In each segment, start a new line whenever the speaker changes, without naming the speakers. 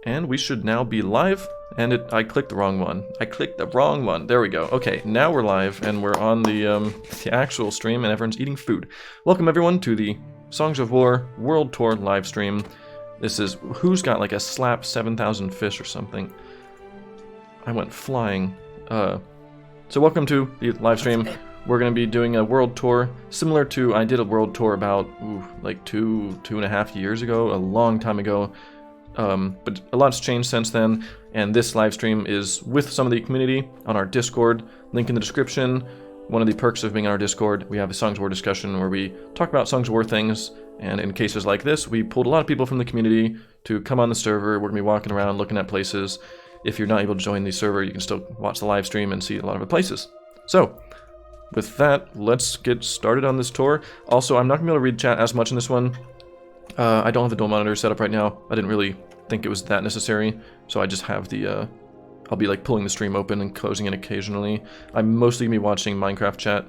And we should now be live. And I clicked the wrong one. I clicked the wrong one. There we go. Okay, now we're live and we're on the actual stream and everyone's eating food. Welcome everyone to the Songs of War World Tour live stream. This is who's got like a slap 7,000 fish or something. I went flying. So welcome to the live stream. We're going to be doing a world tour similar to I did a world tour about like two and a half years ago, a long time ago. But a lot's changed since then, and this live stream is with some of the community on our Discord, link in the description. One of the perks of being on our Discord, we have a Songs of War discussion where we talk about Songs of War things, and in cases like this, we pulled a lot of people from the community to come on the server. We're going to be walking around looking at places. If you're not able to join the server, you can still watch the live stream and see a lot of the places. So, with that, let's get started on this tour. Also, I'm not going to be able to read chat as much in this one. I don't have the dual monitor set up right now. I didn't really think it was that necessary, so I just have the I'll be like pulling the stream open and closing it occasionally. I'm mostly gonna be watching Minecraft chat,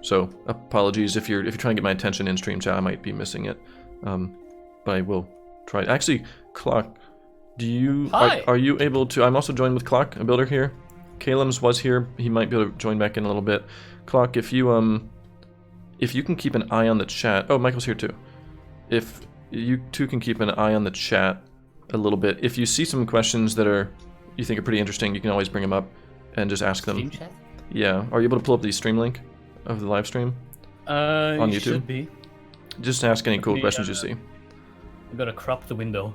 so apologies if you're trying to get my attention in stream chat. I might be missing it, but I will try. Actually, Clock, do you are you able to? I'm also joined with Clock, a builder here. Calum's was here. He might be able to join back in a little bit. Clock, if you can keep an eye on the chat. Oh, Michael's here too. If you two can keep an eye on the chat a little bit. If you see some questions that you think are pretty interesting, you can always bring them up and just ask them.
Stream chat?
Yeah. Are you able to pull up the stream link of the live stream on YouTube?
Should be.
Just ask any cool questions you see.
You gotta crop the window.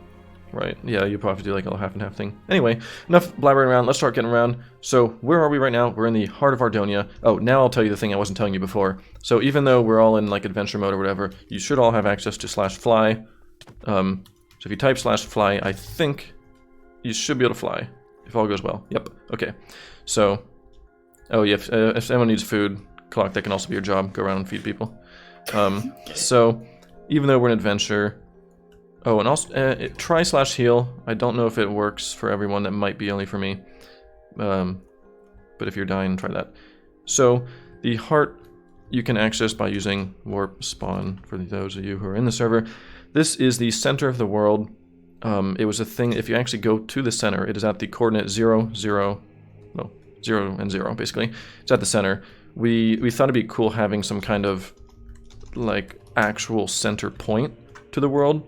Right. Yeah, you probably do like a half and half thing. Anyway, enough blabbering around. Let's start getting around. So, where are we right now? We're in the heart of Ardonia. Oh, now I'll tell you the thing I wasn't telling you before. So, even though we're all in like adventure mode or whatever, you should all have access to /fly. So if you type /fly, I think you should be able to fly, if all goes well. Yep, okay. So, oh yeah, if anyone needs food, Clock, that can also be your job. Go around and feed people. So, even though we're an adventure... Oh, and also, try /heal. I don't know if it works for everyone. That might be only for me. But if you're dying, try that. So, the heart you can access by using warp spawn, for those of you who are in the server. This is the center of the world. It was a thing, if you actually go to the center, it is at the coordinate 0, 0, well, 0 and 0, basically. It's at the center. We thought it'd be cool having some kind of, like, actual center point to the world.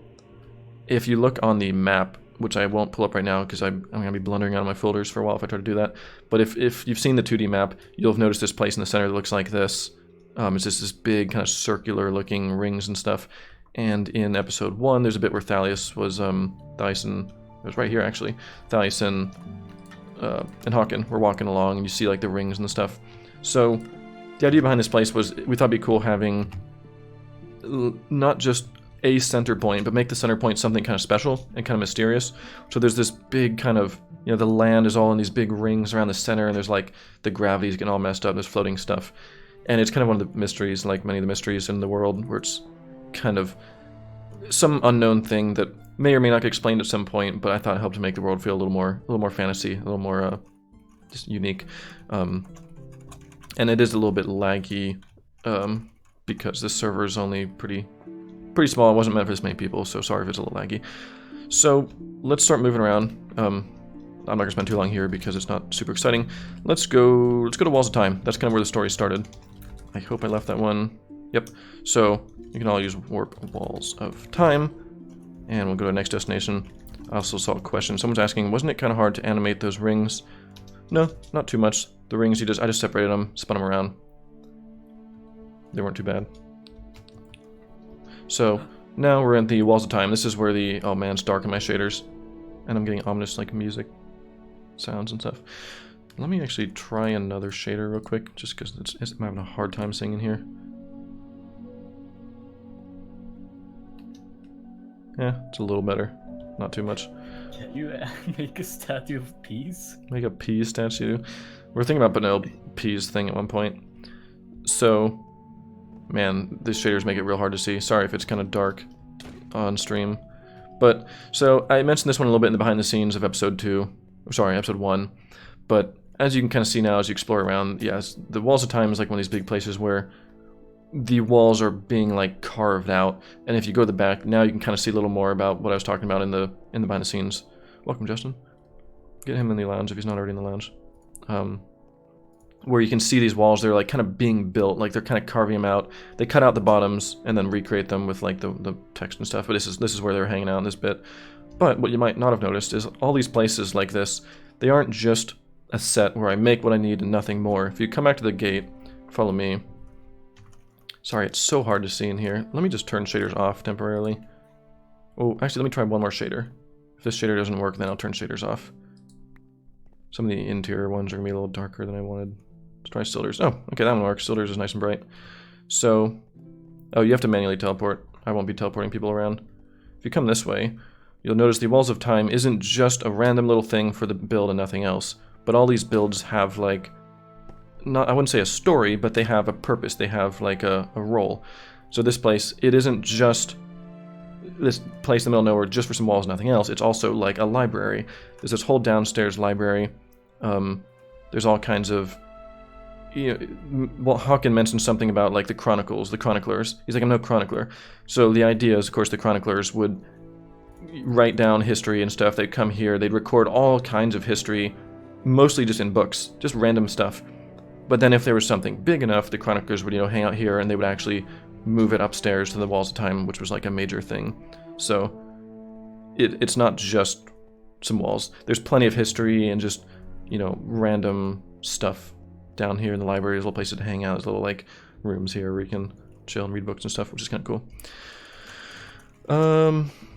If you look on the map, which I won't pull up right now because I'm going to be blundering out of my folders for a while if I try to do that. But if you've seen the 2D map, you'll have noticed this place in the center that looks like this. It's just this big kind of circular looking rings and stuff. And in episode 1, there's a bit where Thalius was, Thyson, it was right here actually, Thalius and Hawken were walking along, and you see like the rings and the stuff. So, the idea behind this place was, we thought it'd be cool having not just a center point, but make the center point something kind of special and kind of mysterious. So there's this big kind of, the land is all in these big rings around the center, and there's like, the gravity's getting all messed up, there's floating stuff. And it's kind of one of the mysteries, like many of the mysteries in the world, where it's kind of some unknown thing that may or may not get explained at some point, but I thought it helped to make the world feel a little more fantasy, a little more just unique. And it is a little bit laggy because the server is only pretty small. It wasn't meant for this many people, so sorry if it's a little laggy. So let's start moving around. I'm not gonna spend too long here because it's not super exciting. Let's go to Walls of Time. That's kind of where the story started. I hope I left that one. Yep. So you can all use warp Walls of Time, and we'll go to the next destination. I also saw a question. Someone's asking, wasn't it kind of hard to animate those rings? No, not too much. The rings, I just separated them, spun them around. They weren't too bad. So now we're at the Walls of Time. This is where oh man, it's dark in my shaders, and I'm getting ominous like music sounds and stuff. Let me actually try another shader real quick, just because I'm having a hard time seeing in here. Yeah, it's a little better. Not too much.
Can you make a statue of peas?
Make a peas statue? We're thinking about putting a peas thing at one point. So, man, these shaders make it real hard to see. Sorry if it's kind of dark on stream. But, so, I mentioned this one a little bit in the behind the scenes of episode 1. But, as you can kind of see now as you explore around, yes, the Walls of Time is like one of these big places where the walls are being like carved out, and if you go to the back now, you can kind of see a little more about what I was talking about in the behind the scenes. Welcome, Justin. Get him in the lounge if he's not already in the lounge. Where you can see these walls, they're like kind of being built, like they're kind of carving them out. They cut out the bottoms and then recreate them with like the text and stuff. But this is where they're hanging out in this bit. But what you might not have noticed is all these places like this, they aren't just a set where I make what I need and nothing more. If you come back to the gate, follow me. Sorry, it's so hard to see in here. Let me just turn shaders off temporarily. Oh, actually, let me try one more shader. If this shader doesn't work, then I'll turn shaders off. Some of the interior ones are going to be a little darker than I wanted. Let's try Silders. Oh, okay, that one works. Silders is nice and bright. So, oh, you have to manually teleport. I won't be teleporting people around. If you come this way, you'll notice the Walls of Time isn't just a random little thing for the build and nothing else. But all these builds have like, not, I wouldn't say a story, but they have a purpose. They have like a role. So this place, it isn't just this place in the middle of nowhere just for some walls and nothing else. It's also like a library. There's this whole downstairs library. There's all kinds of, you know, well, Hawken mentioned something about like the chronicles, the chroniclers. He's like, I'm no chronicler. So the idea is, of course, the chroniclers would write down history and stuff. They'd come here, they'd record all kinds of history, mostly just in books, just random stuff. But then if there was something big enough, the chroniclers would, you know, hang out here and they would actually move it upstairs to the Walls of Time, which was like a major thing. So it's not just some walls. There's plenty of history and just, you know, random stuff down here in the library. There's little places to hang out. There's little like rooms here where you can chill and read books and stuff, which is kind of cool.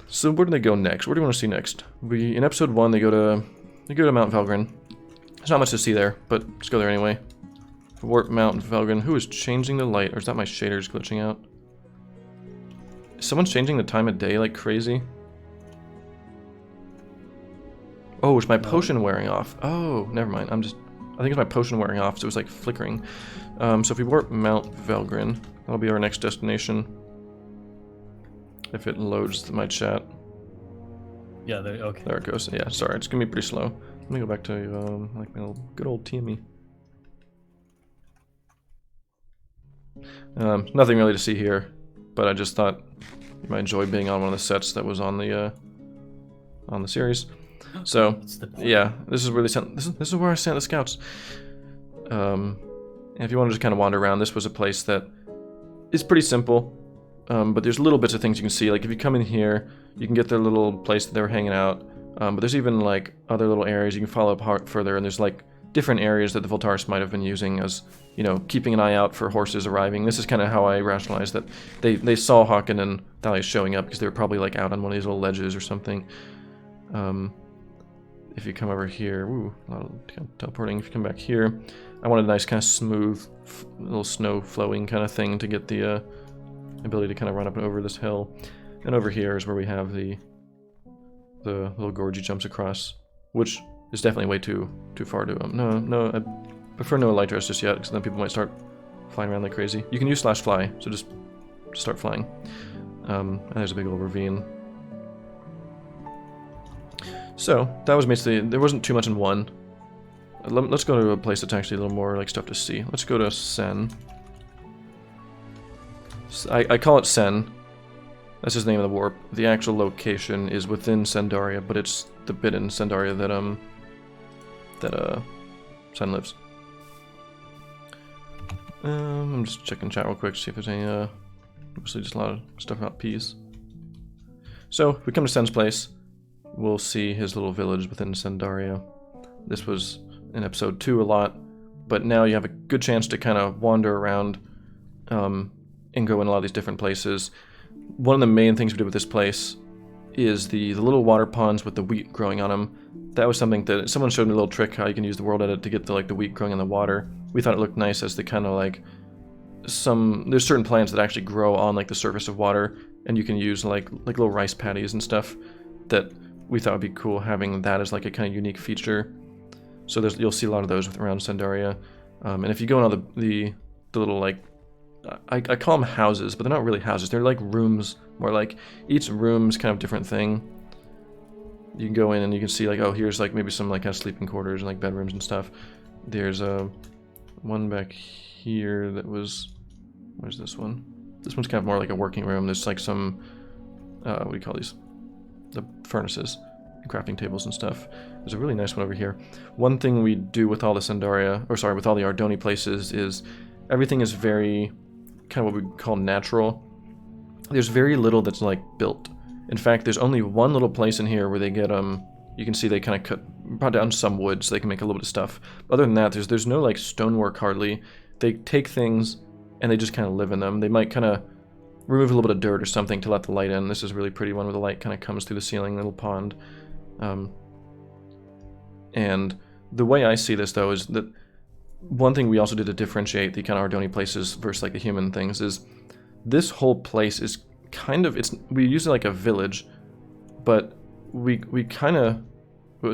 So where do they go next? Where do you want to see next? In episode 1 they go to Mount Valgrind. There's not much to see there, but let's go there anyway. Warp Mount Valgrind. Who is changing the light? Or is that my shaders glitching out? Is someone changing the time of day like crazy? Oh, it's my potion wearing off. Oh, never mind. I think it's my potion wearing off, so it was like flickering. So if we warp Mount Valgrind, that'll be our next destination. If it loads my chat.
Yeah, okay.
There it goes. Yeah, sorry, it's gonna be pretty slow. Let me go back to like my good old TME. Nothing really to see here, but I just thought you might enjoy being on one of the sets that was on the series. So yeah, this is where they sent. This is where I sent the scouts. And if you want to just kind of wander around, this was a place that is pretty simple, but there's little bits of things you can see. Like if you come in here, you can get their little place that they were hanging out. But there's even like other little areas you can follow up further, and there's like different areas that the Voltaris might have been using as, you know, keeping an eye out for horses arriving. This is kind of how I rationalized that they saw Hawken and Thalia showing up because they were probably like out on one of these little ledges or something. If you come over here, ooh, a lot of teleporting. If you come back here, I wanted a nice kind of smooth, little snow flowing kind of thing to get the ability to kind of run up and over this hill. And over here is where we have the little gorge he jumps across, which is definitely way too far to no, I prefer no light dress just yet, because then people might start flying around like crazy. You can use /fly, so just start flying. And there's a big old ravine. So that was basically, there wasn't too much in one. Let's go to a place that's actually a little more like stuff to see. Let's go to Sen. I call it Sen. That's his name of the warp. The actual location is within Sendaria, but it's the bit in Sendaria that Sen lives. I'm just checking chat real quick to see if there's any mostly just a lot of stuff about peas. So if we come to Sen's place, we'll see his little village within Sendaria. This was in episode 2 a lot, but now you have a good chance to kind of wander around and go in a lot of these different places. One of the main things we did with this place is the little water ponds with the wheat growing on them. That was something that someone showed me a little trick how you can use the world edit to get the wheat growing in the water. We thought it looked nice as the kind of like there's certain plants that actually grow on like the surface of water, and you can use like little rice paddies and stuff that we thought would be cool having that as like a kind of unique feature. So you'll see a lot of those around Sendaria. And if you go in all the little like, I call them houses, but they're not really houses. They're like rooms, more like each room's kind of different thing. You can go in and you can see like, oh, here's like maybe some like kind of sleeping quarters and like bedrooms and stuff. There's one back here that was, where's this one? This one's kind of more like a working room. There's like some, what do you call these? The furnaces. crafting tables and stuff. There's a really nice one over here. One thing we do with all the Sandaria, or sorry, with all the Ardoni places is everything is very kind of what we call natural. There's very little that's like built. In fact, there's only one little place in here where they get you can see they kind of brought down some wood so they can make a little bit of stuff. Other than that, there's no like stonework hardly. They take things and they just kind of live in them. They might kind of remove a little bit of dirt or something to let the light in. This is a really pretty one where the light kind of comes through the ceiling, little pond. And the way I see this though is that one thing we also did to differentiate the kind of Ardoni places versus like the human things is this whole place is kind of, we use it like a village, but we kind of,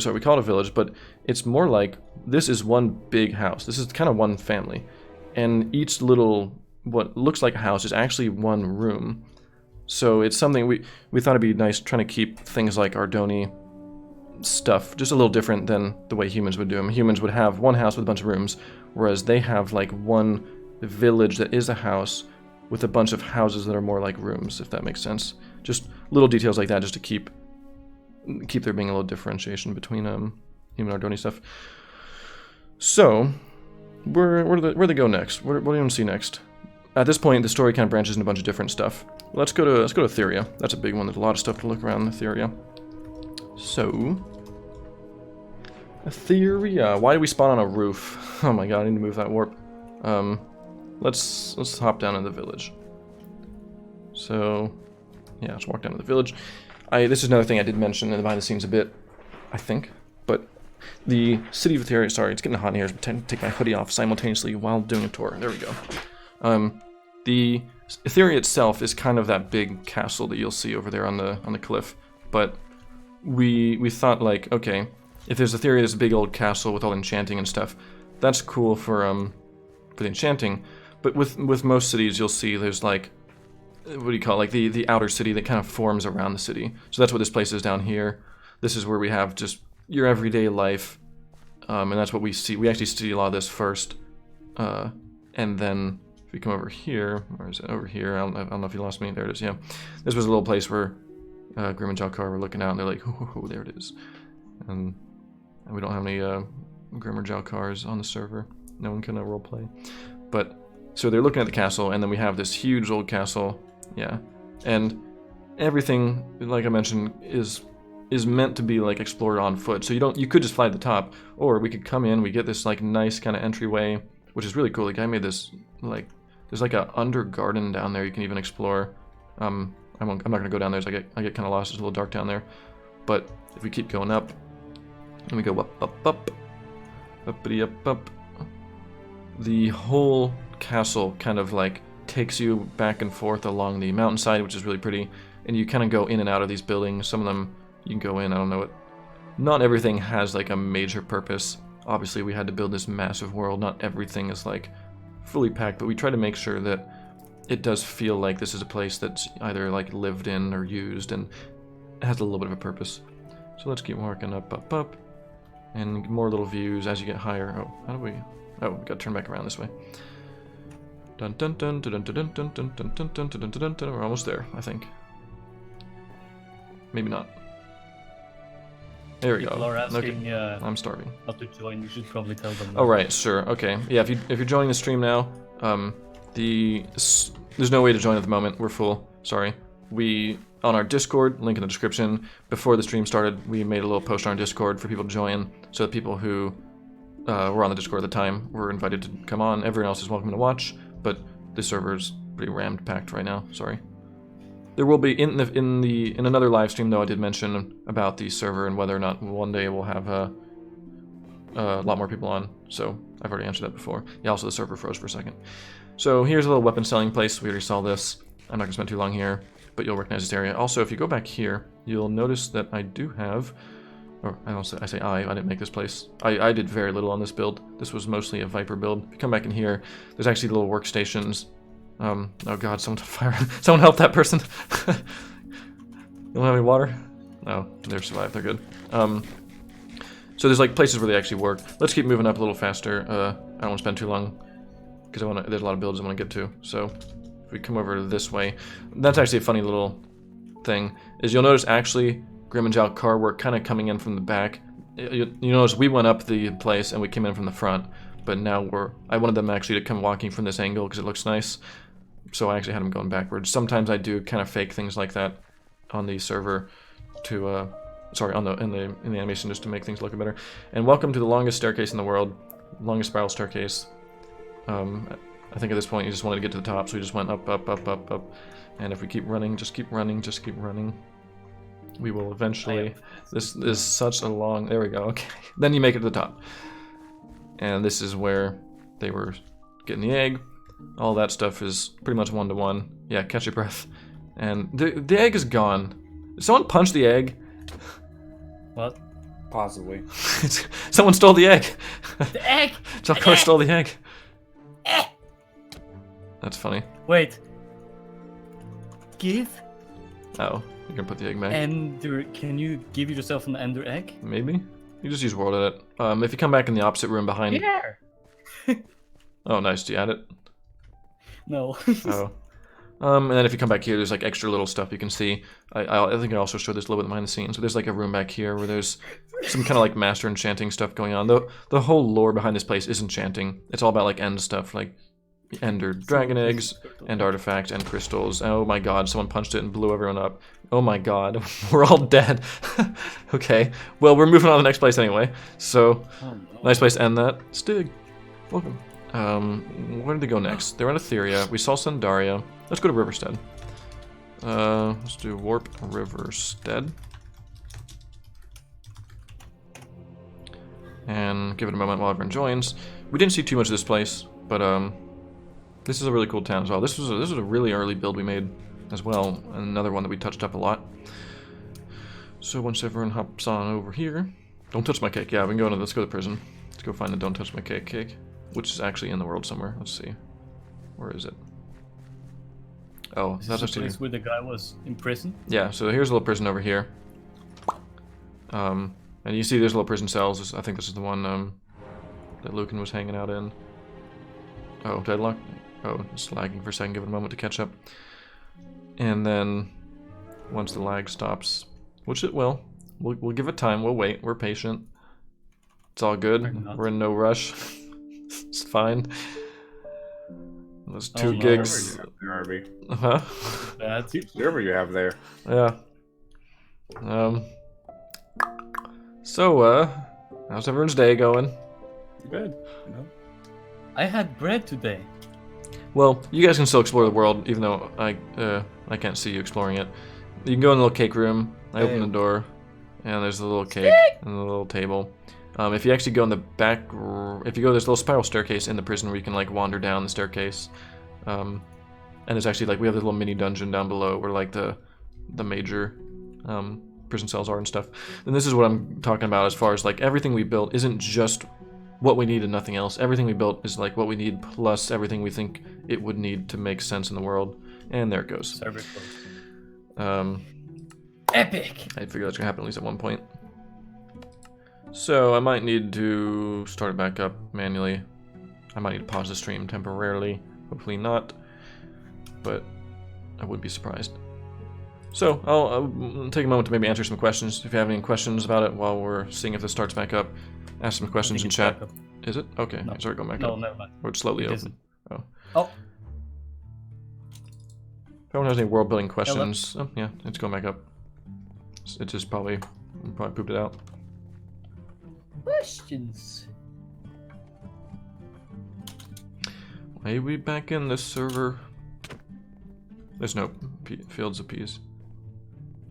sorry, we call it a village, but it's more like this is one big house. This is kind of one family. And each little, what looks like a house is actually one room. So it's something we thought it'd be nice trying to keep things like Ardoni stuff just a little different than the way humans would do them. Humans would have one house with a bunch of rooms, whereas they have like one village that is a house with a bunch of houses that are more like rooms, if that makes sense. Just little details like that just to keep there being a little differentiation between human Ardoni stuff. So, where do they go next? What do you want to see next? At this point, the story kind of branches into a bunch of different stuff. Let's go to Etheria. That's a big one. There's a lot of stuff to look around in Etheria. So, Etheria. Why do we spawn on a roof? Oh my god, I need to move that warp. Let's hop down in the village. So, yeah, let's walk down to the village. This is another thing I did mention in the behind the scenes a bit, I think, but the city of Etheria, sorry, it's getting hot in here, so I'm take my hoodie off simultaneously while doing a tour. There we go. The Etheria itself is kind of that big castle that you'll see over there on the cliff, but we thought like, okay, if there's Etheria, there's a big old castle with all enchanting and stuff. That's cool for the enchanting, but with most cities you'll see there's like, what do you call it, like the outer city that kind of forms around the city. So that's what this place is down here. This is where we have just your everyday life, and that's what we see. We actually see a lot of this first, and then if we come over here, where is it? Over here. I don't know if you lost me. There it is. Yeah, this was a little place where Grim and Jalkar were looking out, and they're like, "Oh, there it is." And we don't have any Grim or Jalkars on the server. No one can roleplay. But so they're looking at the castle, and then we have this huge old castle. Yeah, and everything, like I mentioned, is meant to be like explored on foot. So you could just fly to the top, or we could come in. We get this like nice kind of entryway, which is really cool. The guy made this like there's like a under garden down there you can even explore. I'm not gonna go down there, so I get kind of lost. It's a little dark down there. But if we keep going up, and we go up, uppity up, the whole castle kind of like takes you back and forth along the mountainside, which is really pretty, and you kind of go in and out of these buildings. Some of them you can go in, I don't know what. Not everything has like a major purpose. Obviously we had to build this massive world. Not everything is like fully packed, but we try to make sure that it does feel like this is a place that's either like lived in or used and has a little bit of a purpose. So let's keep working up, and more little views as you get higher. Oh, how do we? Oh, we gotta turn back around this way. Dun dun dun dun dun dun dun dun dun dun dun dun dun dun. We're almost there, I think. Maybe not. There we
People
go.
are asking,
Okay. I'm starving.
how to join. You should probably tell them.
Oh right, sure, okay. Yeah, if you're joining the stream now, there's no way to join at the moment. We're full. Sorry. We on our Discord, link in the description. Before the stream started, we made a little post on our Discord for people to join, so that people who were on the Discord at the time were invited to come on. Everyone else is welcome to watch, but the server's pretty rammed packed right now. Sorry. There will be in another live stream though. I did mention about the server and whether or not one day we'll have a lot more people on. So I've already answered that before. Yeah. Also, the server froze for a second. So here's a little weapon selling place. We already saw this. I'm not gonna spend too long here, but you'll recognize this area. Also, if you go back here, you'll notice that I do have, or I didn't make this place. I did very little on this build. This was mostly a Viper build. If you come back in here, there's actually little workstations. Oh god, someone fire! Someone help that person! You don't have any water? No, they've survived. They're good. So there's like places where they actually work. Let's keep moving up a little faster. I don't want to spend too long because there's a lot of builds I want to get to. So if we come over this way, that's actually a funny little thing. Is you'll notice actually Grimmenjow car work kind of coming in from the back. You notice we went up the place and we came in from the front, but now I wanted them actually to come walking from this angle because it looks nice. So I actually had them going backwards. Sometimes I do kind of fake things like that on the server to, sorry, in the animation just to make things look better. And welcome to the longest staircase in the world, longest spiral staircase. I think at this point you just wanted to get to the top, so we just went up, up, up, up, up. And if we keep running, just keep running, just keep running, we will eventually. This is such a long. There we go. Okay, then you make it to the top, and this is where they were getting the egg. All that stuff is pretty much 1-to-1. Yeah, catch your breath. And the egg is gone. Did someone punch the egg?
What?
Possibly.
Someone stole the egg.
The egg!
Jalkor stole the egg. That's funny.
Wait. Give
Oh, you can put the egg back.
Ender. Can you give yourself an Ender egg?
Maybe. You just use world edit. If you come back in the opposite room behind.
Yeah.
Oh, nice. Do you add it?
No.
Oh. And then if you come back here, there's like extra little stuff you can see. I think I also showed this a little bit behind the scenes. So there's like a room back here where there's some kind of like master enchanting stuff going on. The whole lore behind this place is enchanting. It's all about like end stuff, like ender dragon eggs, and artifacts, and crystals. Oh my god, someone punched it and blew everyone up. Oh my god, we're all dead. Okay, well we're moving on to the next place anyway. So, nice place to end that. Stig, welcome. Where did they go next? They were in Etheria. We saw Sandaria. Let's go to Riverstead. Let's do Warp Riverstead. And give it a moment while everyone joins. We didn't see too much of this place, but this is a really cool town as well. This was a really early build we made as well. Another one that we touched up a lot. So once everyone hops on over here. Don't touch my cake. Yeah, we can go to, let's go to prison. Let's go find the don't touch my cake, which is actually in the world somewhere. Let's see. Where is it? Oh,
Is
that's
this the
actually
place where the guy was in prison?
yeah. So here's a little prison over here. And you see there's little prison cells. I think this is the one that Lucan was hanging out in. Oh, deadlock. Oh, it's lagging for a second. Give it a moment to catch up. And then once the lag stops, which it will, we'll give it time. We'll wait. We're patient. It's all good. We're in no rush. It's fine. Those 2
no.
gigs.
Harvey.
Huh?
Bad.
Server you have there.
Yeah. So, how's everyone's day going?
Good.
I had bread today.
Well, you guys can still explore the world, even though I can't see you exploring it. You can go in the little cake room. I open the door, and there's the little cake and the little table. If you actually go in the back, if you go, there's a little spiral staircase in the prison where you can like wander down the staircase. And there's actually like we have this little mini dungeon down below where like the major prison cells are and stuff. And this is what I'm talking about as far as like everything we built isn't just what we need and nothing else. Everything we built is like what we need plus everything we think it would need to make sense in the world. And there it goes.
Server closed. Epic.
I figure that's gonna happen at least at one point. So I might need to start it back up manually. I might need to pause the stream temporarily. Hopefully not, but I wouldn't be surprised. So I'll take a moment to maybe answer some questions. If you have any questions about it while we're seeing if this starts back up, ask some questions in chat. Is it? Okay,
No.
sorry, go back
No,
up.
never mind.
Or it's slowly
It
open. Oh.
Oh.
If anyone has any world building questions, oh yeah, it's going back up. It just probably pooped it out.
Questions.
Are we back in this server? There's no fields of peas.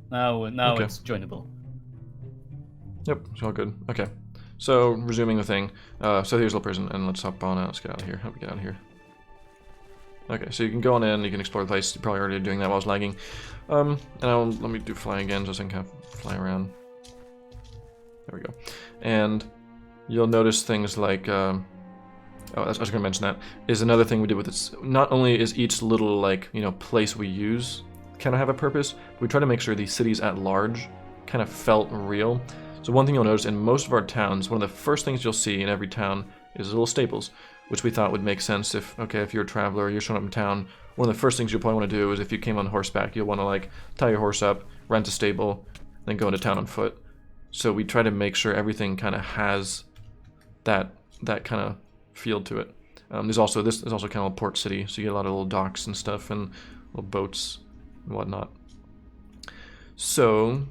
Now
Okay.
it's joinable.
Yep, it's all good. Okay, so resuming the thing. So here's a little prison, and let's hop on out. Let's get out of here. How do we get out of here? Okay, so you can go on in. You can explore the place. You're probably already doing that while I was lagging. And let me do fly again, just so I can kind of fly around. There we go. And you'll notice things like. Oh, I was going to mention that. Is another thing we did with this. Not only is each little, like, you know, place we use kind of have a purpose, but we try to make sure these cities at large kind of felt real. So one thing you'll notice in most of our towns, one of the first things you'll see in every town is little staples, which we thought would make sense if, okay, if you're a traveler, you're showing up in town, one of the first things you'll probably want to do is if you came on horseback, you'll want to, like, tie your horse up, rent a stable, then go into town on foot. So we try to make sure everything kind of has that kind of feel to it. There's also kind of a port city, so you get a lot of little docks and stuff and little boats and whatnot. So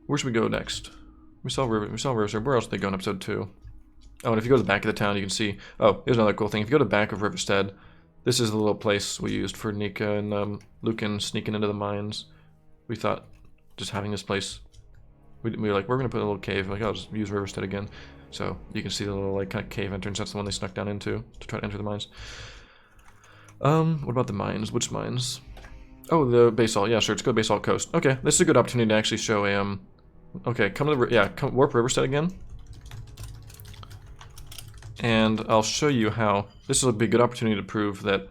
where should we go next? We saw Riverstead. Where else did they go in episode 2? Oh, and if you go to the back of the town, you can see. Oh, here's another cool thing. If you go to the back of Riverstead, this is the little place we used for Nika and Lucan sneaking into the mines. We thought just having this place. We were like, we're gonna put a little cave. Like, I'll just use Riverstead again. So you can see the little like kind of cave entrance. That's the one they snuck down into to try to enter the mines. What about the mines? Which mines? Oh, the Basalt. Yeah, sure. Let's go to Basalt Coast. Okay, this is a good opportunity to actually show a Okay, come to the warp Riverstead again. And I'll show you how this will be a good opportunity to prove that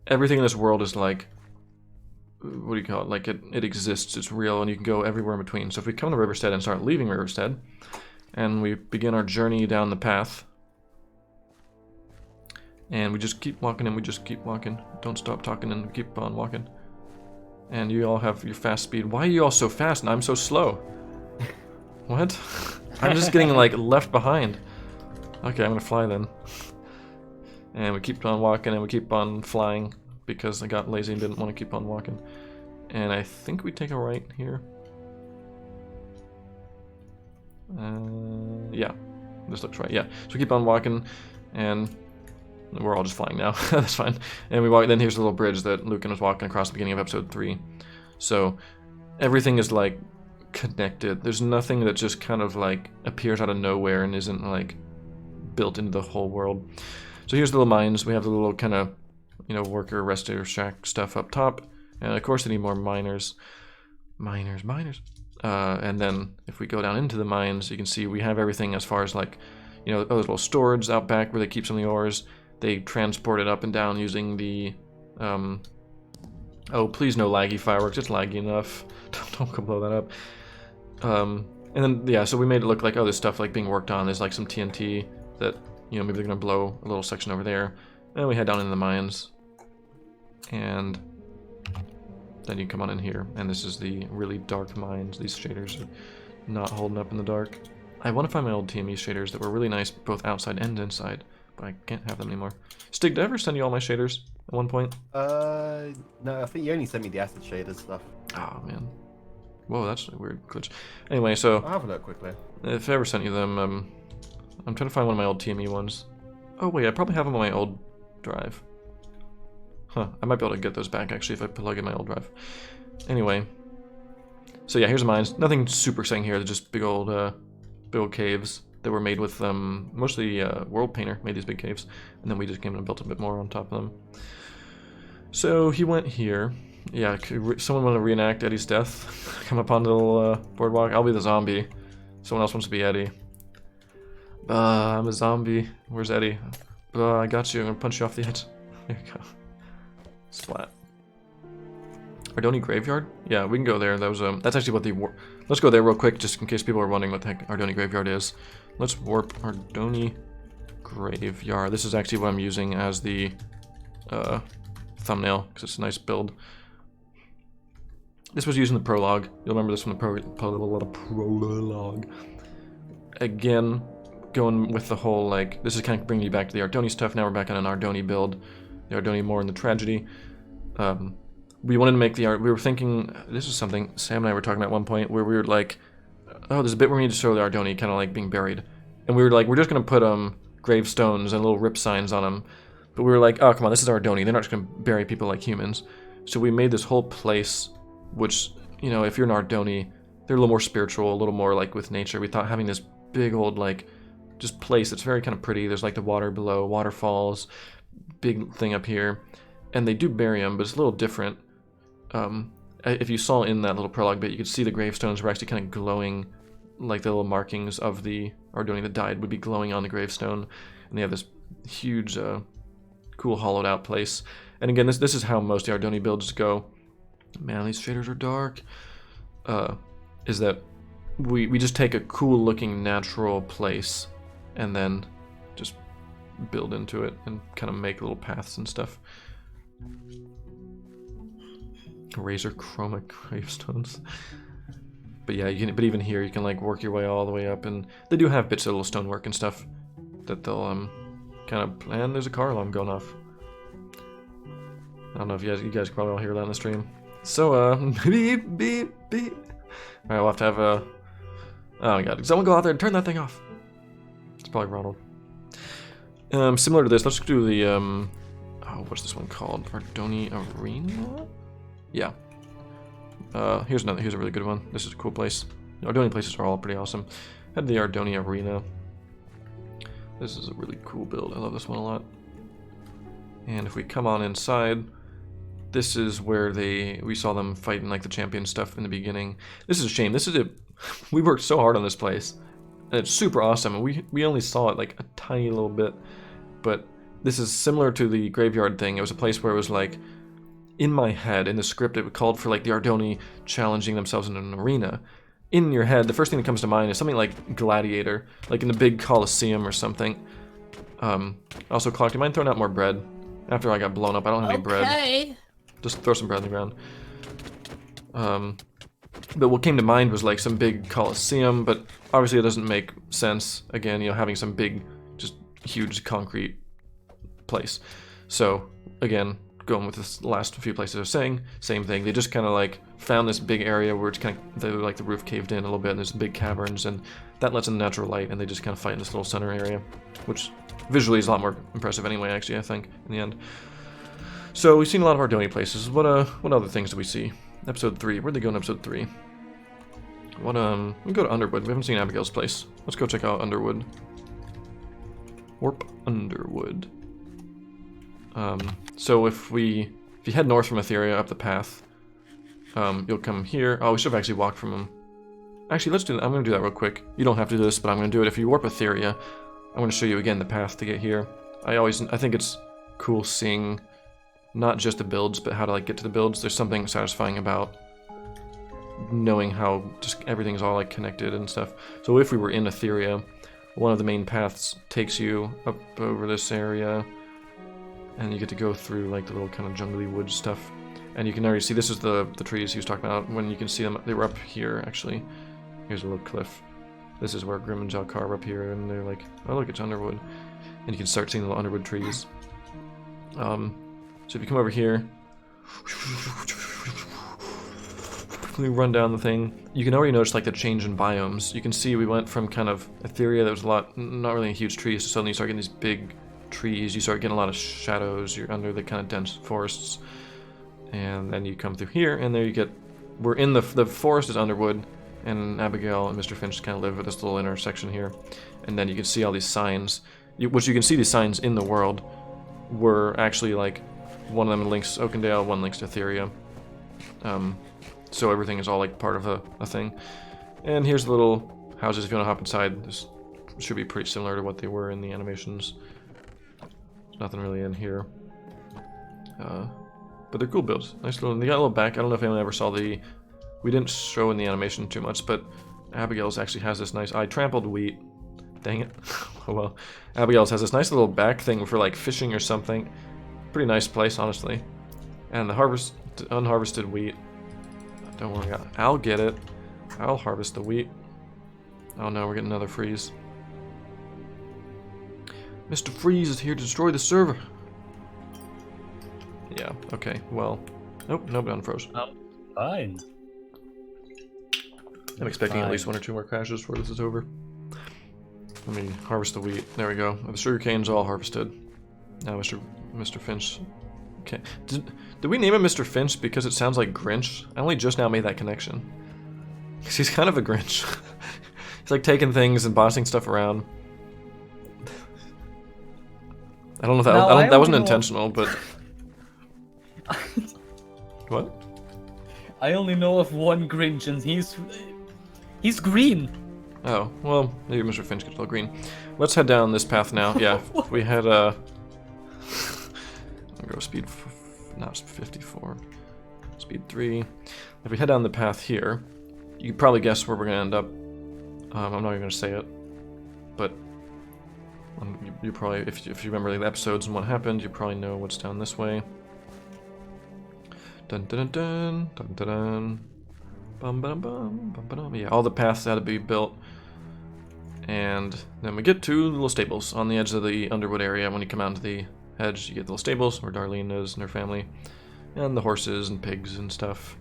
everything in this world is like, what do you call it? Like it exists, it's real, and you can go everywhere in between. So if we come to Riverstead and start leaving Riverstead, and we begin our journey down the path, and we just keep walking and we just keep walking. Don't stop talking and keep on walking. And you all have your fast speed. Why are you all so fast and I'm so slow? What? I'm just getting like left behind. Okay, I'm gonna fly then. And we keep on walking and we keep on flying because I got lazy and didn't want to keep on walking. And I think we take a right here. Yeah, this looks right. Yeah, so we keep on walking and we're all just flying now. That's fine. And we walk. Then here's the little bridge that Lucan was walking across at the beginning of episode 3. So everything is like connected. There's nothing that just kind of like appears out of nowhere and isn't like built into the whole world. So here's the little mines. We have the little kind of, you know, worker rester shack stuff up top, and of course they need more miners. And then if we go down into the mines, you can see we have everything as far as like, you know, those little storage out back where they keep some of the ores. They transport it up and down using the oh, please no laggy fireworks. It's laggy enough. Don't go blow that up. And then yeah, so we made it look like, oh, there's stuff like being worked on. There's like some TNT that, you know, maybe they're gonna blow a little section over there. And we head down into the mines, and then you come on in here, and this is the really dark mines. These shaders are not holding up in the dark. I want to find my old TME shaders that were really nice both outside and inside, but I can't have them anymore. Stig, did I ever send you all my shaders at one point?
No, I think you only sent me the acid shader stuff.
Oh man, whoa, that's a weird glitch. Anyway, so
I'll have a look quickly.
if I ever sent you them, I'm trying to find one of my old TME ones. Oh wait, I probably have them on my old drive. Huh, I might be able to get those back actually if I plug in my old drive. Anyway, so yeah, here's the mines. Nothing super exciting here. They're just big old caves that were made with mostly World Painter made these big caves, and then we just came and built a bit more on top of them. So he went here. Yeah, someone want to reenact Eddie's death? Come up on the little boardwalk. I'll be the zombie. Someone else wants to be Eddie. I'm a zombie. Where's Eddie? I got you. I'm gonna punch you off the edge. There you go. Splat. Ardoni Graveyard? Yeah, we can go there. That was that's actually what the let's go there real quick, just in case people are wondering what the heck Ardoni Graveyard is. Let's warp Ardoni Graveyard. This is actually what I'm using as the thumbnail because it's a nice build. This was used in the prologue. You'll remember this from the prologue. Again, going with the whole, like, this is kind of bringing you back to the Ardoni stuff. Now we're back on an Ardoni build. The Ardoni more in the tragedy. We wanted to make we were thinking, this is something Sam and I were talking about at one point, where we were like, oh, there's a bit where we need to show the Ardoni kind of like being buried. And we were like, we're just going to put gravestones and little rip signs on them. But we were like, oh, come on, this is Ardoni. They're not just going to bury people like humans. So we made this whole place, which, you know, if you're an Ardoni, they're a little more spiritual, a little more like with nature. We thought having this big old, like, just place that's very kind of pretty. There's like the water below, waterfalls, big thing up here. And they do bury them, but it's a little different. If you saw in that little prologue bit, you could see the gravestones were actually kind of glowing, like the little markings of the Ardoni that died would be glowing on the gravestone. And they have this huge, cool hollowed out place. And again, this is how most of the Ardoni builds go. Man, these shaders are dark. Is that we just take a cool looking natural place and then just build into it and kind of make little paths and stuff. Razor chroma gravestones. But yeah, you can. But even here, you can like work your way all the way up, and they do have bits of little stonework and stuff that they'll kind of. And there's a car alarm going off. I don't know if you guys can probably all hear that on the stream. So beep beep beep. All right, we'll have to have a. Oh my god! Someone go out there and turn that thing off. It's probably Ronald. Similar to this, let's do the oh, what's this one called? Ardoni Arena? Yeah. Here's a really good one. This is a cool place. Ardoni places are all pretty awesome. Head to the Ardoni Arena. This is a really cool build. I love this one a lot. And if we come on inside, this is where we saw them fighting like the champion stuff in the beginning. This is a shame. We worked so hard on this place. And it's super awesome, and we only saw it like a tiny little bit, but this is similar to the graveyard thing. It was a place where it was like, in my head, in the script, it called for like the Ardoni challenging themselves in an arena. In your head, the first thing that comes to mind is something like Gladiator, like in the big Coliseum or something. Also, Clock, do you mind throwing out more bread? After I got blown up, I don't have any bread. Just throw some bread on the ground. But what came to mind was like some big Coliseum, but obviously it doesn't make sense, again, having some big, just huge concrete place. So, again, going with this last few places I was saying, same thing. They just kind of like found this big area where it's kind of, like the roof caved in a little bit, and there's big caverns, and that lets in natural light, and they just kind of fight in this little center area, which visually is a lot more impressive anyway, actually, I think, in the end. So, we've seen a lot of Ardoni places. What other things do we see? Episode 3. Where'd they go in episode 3? We go to Underwood. We haven't seen Abigail's place. Let's go check out Underwood. Warp Underwood. So if you head north from Etheria up the path, you'll come here. Oh, we should have actually walked from them. Actually, let's do that. I'm going to do that real quick. You don't have to do this, but I'm going to do it. If you warp Etheria, I'm going to show you again the path to get here. I think it's cool seeing not just the builds, but how to like get to the builds. There's something satisfying about knowing how just everything's all like connected and stuff. So if we were in Etheria, one of the main paths takes you up over this area, and you get to go through like the little kind of jungly wood stuff. And you can already see, this is the trees he was talking about, when you can see them. They were up here, actually. Here's a little cliff. This is where Grim and Jalkar are up here, and they're like, oh look, it's Underwood. And you can start seeing the little Underwood trees. So if you come over here, we run down the thing, you can already notice like the change in biomes. You can see we went from kind of Etheria that was not really huge trees, so suddenly you start getting these big trees, you start getting a lot of shadows, you're under the kind of dense forests. And then you come through here, and there you get, we're in the forest is Underwood, and Abigail and Mr. Finch kind of live at this little intersection here. And then you can see all these signs, which you can see these signs in the world, were actually like, one of them links Oakendale, one links to Etheria. So everything is all like part of a thing. And here's the little houses if you want to hop inside. This should be pretty similar to what they were in the animations. There's nothing really in here. But they're cool builds. Nice little, they got a little back. I don't know if anyone ever saw we didn't show in the animation too much, but Abigail's actually has this nice, I trampled wheat. Dang it. Oh well. Abigail's has this nice little back thing for like fishing or something. Pretty nice place, honestly. And the unharvested wheat. Don't worry, I'll get it. I'll harvest the wheat. Oh no, we're getting another freeze. Mr. Freeze is here to destroy the server. Yeah, okay, well. Nope, unfroze.
Oh, fine.
I'm expecting at least 1 or 2 more crashes before this is over. Let me harvest the wheat. There we go. The sugar cane's all harvested. Now Mr. Finch. Okay. Did we name him Mr. Finch because it sounds like Grinch? I only just now made that connection. Because he's kind of a Grinch. He's like taking things and bossing stuff around. I don't know if that, that wasn't intentional, but... What?
I only know of one Grinch, and he's green.
Oh, well, maybe Mr. Finch gets a little green. Let's head down this path now. Yeah, we had I'll go speed, not 54, speed 3. If we head down the path here, you can probably guess where we're gonna end up. I'm not even gonna say it, but you probably, if you remember the episodes and what happened, you probably know what's down this way. Dun dun dun dun dun dun. Bum, bum, bum, bum, bum. Yeah, all the paths had to be built. And then we get to the little stables on the edge of the Underwood area. When you come out to the edge, you get the little stables where Darlene is and her family. And the horses and pigs and stuff.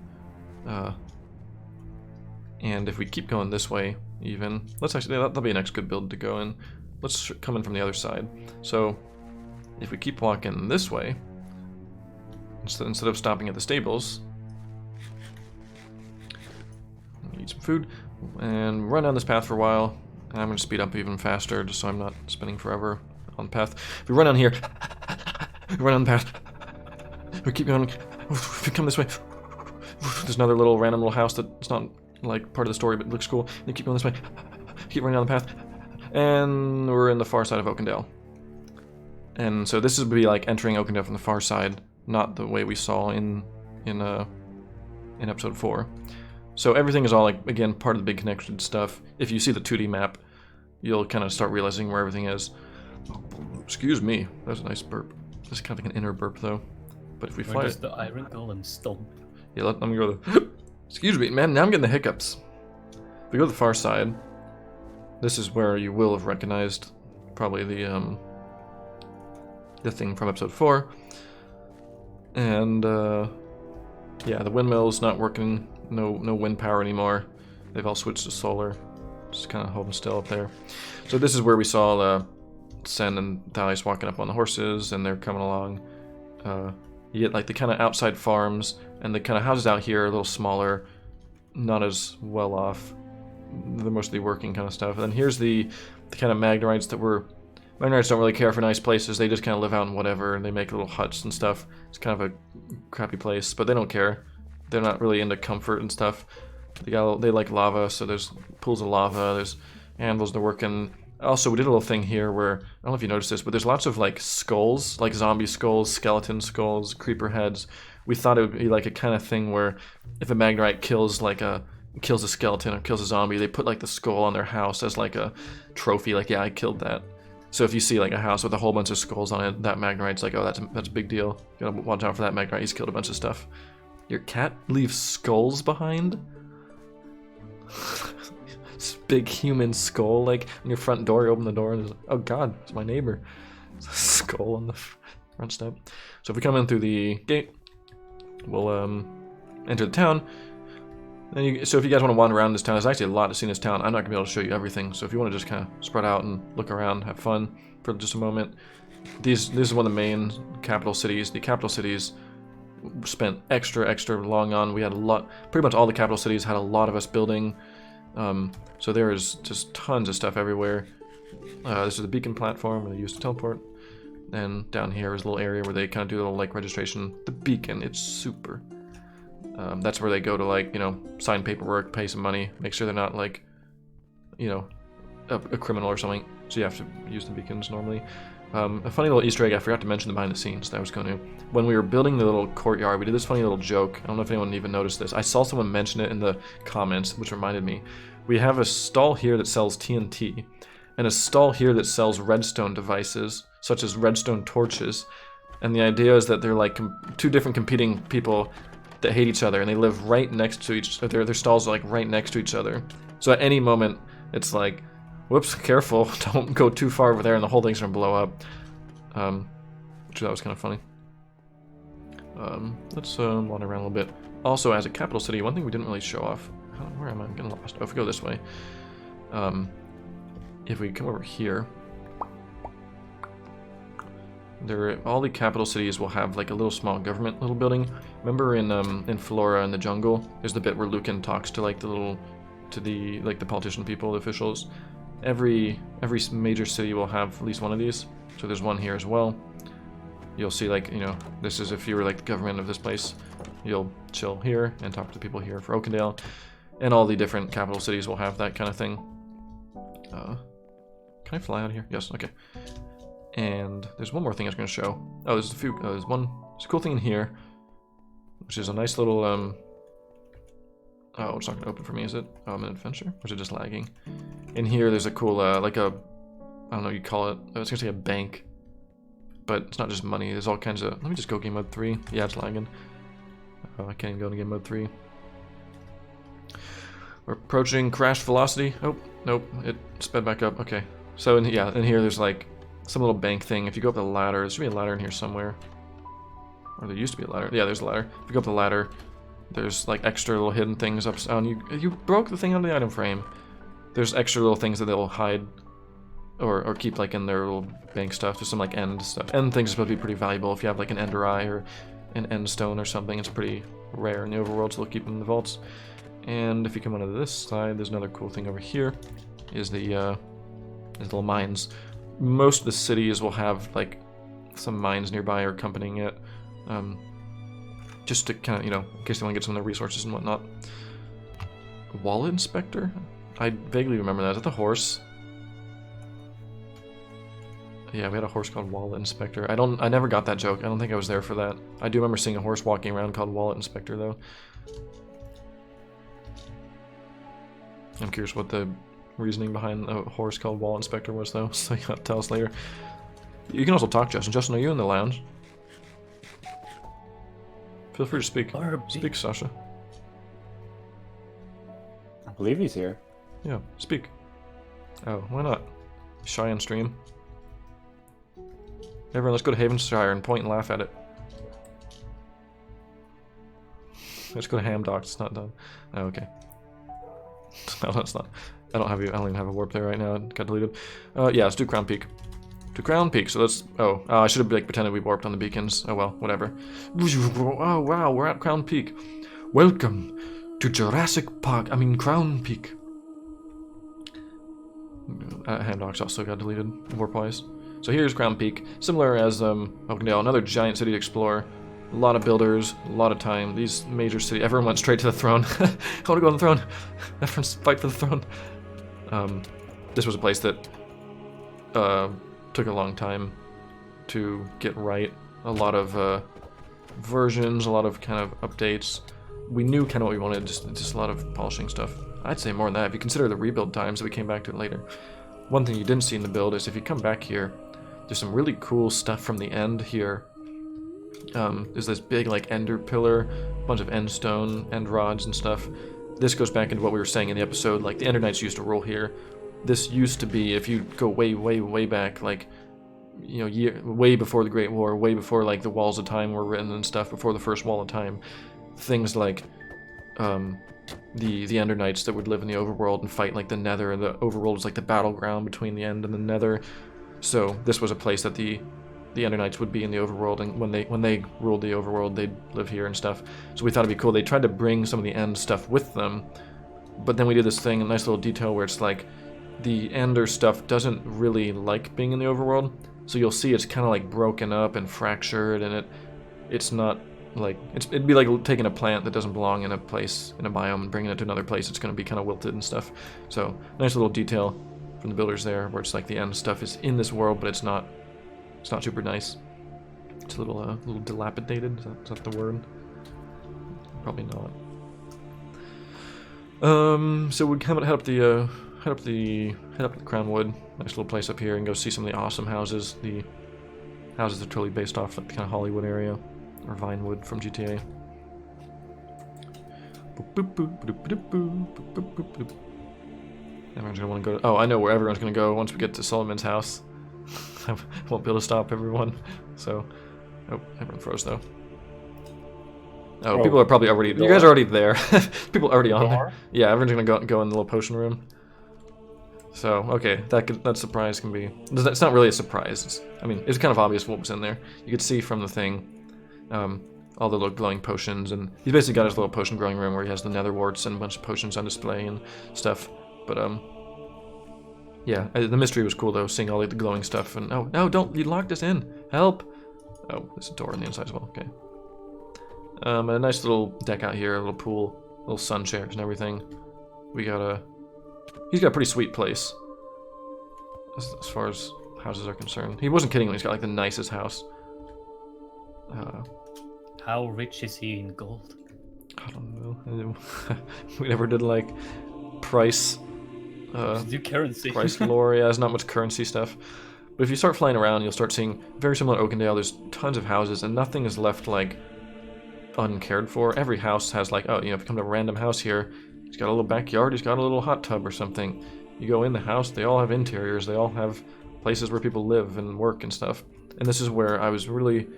And if we keep going this way, even, let's actually, that'll be a next good build to go in. Let's come in from the other side. So, if we keep walking this way, instead of stopping at the stables, eat some food, and run down this path for a while. And I'm going to speed up even faster, just so I'm not spinning forever on the path. If we run down here, we run down the path, we keep going, if we come this way, there's another little random little house that's not like part of the story, but it looks cool. And keep going this way, keep running down the path, and we're in the far side of Oakendale. And so this would be like entering Oakendale from the far side, not the way we saw in episode 4. So everything is all like, again, part of the big connected stuff. If you see the 2D map, you'll kind of start realizing where everything is. Excuse me, that was a nice burp. This is kind of like an inner burp though. But if we fly,
Where does the Iron Golem stomp?
yeah, let me go to the. Excuse me, man. Now I'm getting the hiccups. If we go to the far side, this is where you will have recognized probably the thing from episode 4. And yeah, the windmill's not working. No wind power anymore. They've all switched to solar. Just kind of holding still up there. So this is where we saw Sen and Thais walking up on the horses, and they're coming along. You get like the kind of outside farms, and the kind of houses out here are a little smaller, not as well off. They're mostly working kind of stuff. And then here's the kind of Magnarites that were. Magnarites don't really care for nice places. They just kind of live out in whatever, and they make little huts and stuff. It's kind of a crappy place, but they don't care. They're not really into comfort and stuff. They like lava, so there's pools of lava, there's anvils they're working. Also, we did a little thing here where, I don't know if you noticed this, but there's lots of like skulls, like zombie skulls, skeleton skulls, creeper heads. We thought it would be like a kind of thing where if a Magnarite kills a skeleton or kills a zombie, they put like the skull on their house as like a trophy, like, yeah, I killed that. So if you see like a house with a whole bunch of skulls on it, that Magnarite's like, oh, that's a big deal. You gotta watch out for that Magnarite, he's killed a bunch of stuff. Your cat leaves skulls behind? This big human skull, like on your front door, you open the door and there's like, oh god, it's my neighbor. There's a skull on the front step. So if we come in through the gate, we'll enter the town. So if you guys want to wander around this town, there's actually a lot to see in this town. I'm not going to be able to show you everything, so if you want to just kind of spread out and look around, have fun for just a moment. This is one of the main capital cities. The capital cities spent extra long on. We had a lot, pretty much all the capital cities had a lot of us building. So there is just tons of stuff everywhere. This is the beacon platform where they used to teleport. And down here is a little area where they kind of do a little like registration. The beacon, it's super. That's where they go to like, you know, sign paperwork, pay some money, make sure they're not like, you know, a criminal or something. So you have to use the beacons normally. A funny little Easter egg, I forgot to mention the behind the scenes that I was going to. When we were building the little courtyard, we did this funny little joke. I don't know if anyone even noticed this. I saw someone mention it in the comments, which reminded me. We have a stall here that sells TNT, and a stall here that sells redstone devices, such as redstone torches. And the idea is that they're like two different competing people that hate each other, and they live right next to each other. Their stalls are like right next to each other. So at any moment, it's like, whoops, careful, don't go too far over there and the whole thing's gonna blow up. Which that was kind of funny. Let's wander around a little bit. Also, as a capital city, one thing we didn't really show off. Where am I? I'm getting lost. Oh, if we go this way. If we come over here, all the capital cities will have like a little small government little building. Remember in Flora in the jungle, there's the bit where Lucan talks to like the politician people, the officials. Every major city will have at least one of these. So there's one here as well. You'll see like, you know, this is if you were like the government of this place. You'll chill here and talk to people here for Oakendale. And all the different capital cities will have that kind of thing. Can I fly out of here? Yes, okay. And there's one more thing I was going to show. Oh, there's a cool thing in here, which is a nice little, oh, it's not going to open for me, is it? Oh, I'm in adventure? Or is it just lagging? In here, there's a cool, like a, I don't know what you call it. I was going to say a bank, but it's not just money. There's all kinds of, let me just go game mode 3. Yeah, it's lagging. I can't even go to game mode 3. We're approaching crash velocity. Oh, nope, it sped back up. Okay. So, in here there's like some little bank thing. If you go up the ladder, there should be a ladder in here somewhere. Or there used to be a ladder. Yeah, there's a ladder. If you go up the ladder, there's like extra little hidden things up. Oh, and you broke the thing out of the item frame. There's extra little things that they'll hide or keep like in their little bank stuff. There's some like end stuff. End things are supposed to be pretty valuable. If you have like an ender eye or an end stone or something, it's pretty rare in the overworld, so they'll keep them in the vaults. And if you come onto this side, there's another cool thing over here. Is the little mines. Most of the cities will have like some mines nearby or accompanying it. Just to kind of, you know, in case they want to get some of the resources and whatnot. Wall Inspector? I vaguely remember that. Is that the horse? Yeah, we had a horse called Wallet Inspector. I never got that joke. I don't think I was there for that. I do remember seeing a horse walking around called Wallet Inspector, though. I'm curious what the reasoning behind a horse called Wallet Inspector was, though, so you have to tell us later. You can also talk, Justin. Justin, are you in the lounge? Feel free to speak. Speak, Sasha.
I believe he's here.
Yeah, speak. Oh, why not? Shy on stream. Everyone, let's go to Havenshire and point and laugh at it. Let's go to Hamdock. It's not done. Oh, okay. No, that's not. I don't even have a warp there right now. It got deleted. Yeah, let's do Crown Peak. To Crown Peak. So let's. Oh, I should have like pretended we warped on the beacons. Oh well, whatever. Oh wow, we're at Crown Peak. Welcome to Jurassic Park. I mean Crown Peak. Hamdock's also got deleted warp-wise. So here's Crown Peak, similar as Oakendale, another giant city to explore. A lot of builders, a lot of time. These major cities, everyone went straight to the throne. I want to go on the throne. Everyone's fight for the throne. This was a place that took a long time to get right. A lot of versions, a lot of kind of updates. We knew kind of what we wanted, just a lot of polishing stuff. I'd say more than that if you consider the rebuild times that we came back to it later. One thing you didn't see in the build is if you come back here, there's some really cool stuff from the end here. There's this big like ender pillar, a bunch of end stone, end rods and stuff. This goes back into what we were saying in the episode, like the Ender Knights used to rule here. This used to be, if you go way, way, way back, like, you know, way before the Great War, way before like the Walls of Time were written and stuff, before the first Wall of Time, things like the Ender Knights that would live in the overworld and fight like the Nether, and the overworld was like the battleground between the End and the Nether. So this was a place that the Ender Knights would be in the overworld, and when they ruled the overworld, they'd live here and stuff. So we thought it'd be cool. They tried to bring some of the End stuff with them, but then we did this thing, a nice little detail where it's like the Ender stuff doesn't really like being in the overworld. So you'll see it's kind of like broken up and fractured, and it's not like it'd be like taking a plant that doesn't belong in a place in a biome and bringing it to another place. It's going to be kind of wilted and stuff. So nice little detail from the builders there, where it's like the End stuff is in this world, but it's not super nice. It's a little dilapidated. Is that the word? Probably not. So we head up the Crownwood, nice little place up here, and go see some of the awesome houses. The houses are totally based off like the kind of Hollywood area, or Vinewood from GTA. Everyone's gonna want to go. Oh, I know where everyone's gonna go once we get to Solomon's house. I won't be able to stop everyone. So, oh, everyone froze though. Oh, people are probably already. You guys are already there. People are already on there. Yeah, everyone's gonna go in the little potion room. So, okay, that surprise can be. It's not really a surprise. I mean, it's kind of obvious what was in there. You could see from the thing, all the little glowing potions, and he's basically got his little potion growing room where he has the nether warts and a bunch of potions on display and stuff. But yeah, the mystery was cool though, seeing all the glowing stuff. And oh no, don't, you locked us in. Help! Oh, there's a door on the inside as well. Okay. And a nice little deck out here, a little pool, little sun chairs and everything. We got he's got a pretty sweet place as far as houses are concerned. He wasn't kidding when he's got like the nicest house.
How rich is he in gold?
I don't know. We never did like price.
Do currency.
Price lore, yeah, there's not much currency stuff. But if you start flying around, you'll start seeing very similar to Oakendale. There's tons of houses, and nothing is left like uncared for. Every house has like, oh, you know, if you come to a random house here, He's got a little backyard, he's got a little hot tub or something. You go in the house, they all have interiors, they all have places where people live and work and stuff. And this is where I was really,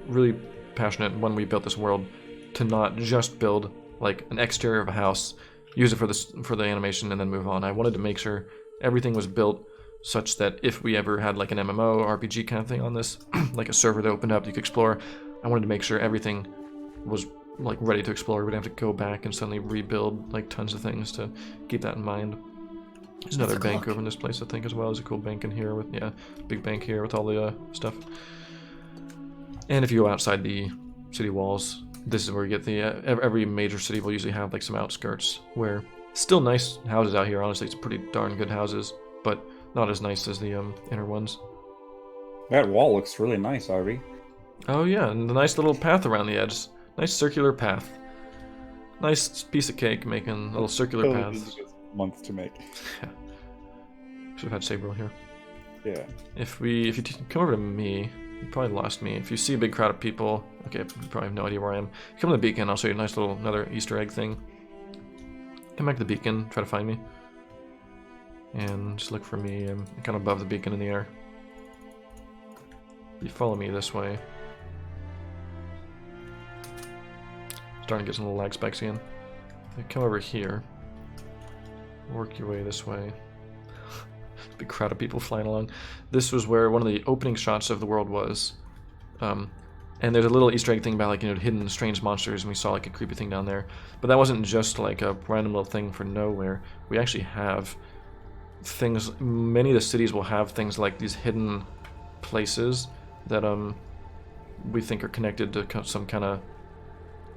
really passionate when we built this world to not just build like an exterior of a house, use it for the animation and then move on. I wanted to make sure everything was built such that if we ever had like an MMO RPG kind of thing on this, like a server that opened up you could explore, I wanted to make sure everything was like ready to explore. We'd have to go back and suddenly rebuild like tons of things to keep that in mind. There's another bank over in this place I think as well. There's a cool bank in here with, yeah, big bank here with all the stuff. And if you go outside the city walls, this is where you get the, every major city will usually have like some outskirts where still nice houses out here. Honestly, it's pretty darn good houses, but not as nice as the inner ones.
That wall looks really nice, Arby.
Oh yeah, and the nice little path around the edge. Nice circular path. Nice piece of cake making little circular paths.
Month to make.
Yeah. Should have had Sabril here.
Yeah.
If you come over to me, you probably lost me. If you see a big crowd of people, okay, you probably have no idea where I am. Come to the beacon, I'll show you a nice little another Easter egg thing. Come back to the beacon, try to find me. And just look for me. I'm kind of above the beacon in the air. You follow me this way. Starting to get some little lag spikes again. You come over here. Work your way this way. Big crowd of people flying along. This was where one of the opening shots of the world was. And there's a little Easter egg thing about like, you know, hidden strange monsters, and we saw like a creepy thing down there. But that wasn't just like a random little thing for nowhere. We actually have things, many of the cities will have things like these hidden places that we think are connected to some kind of,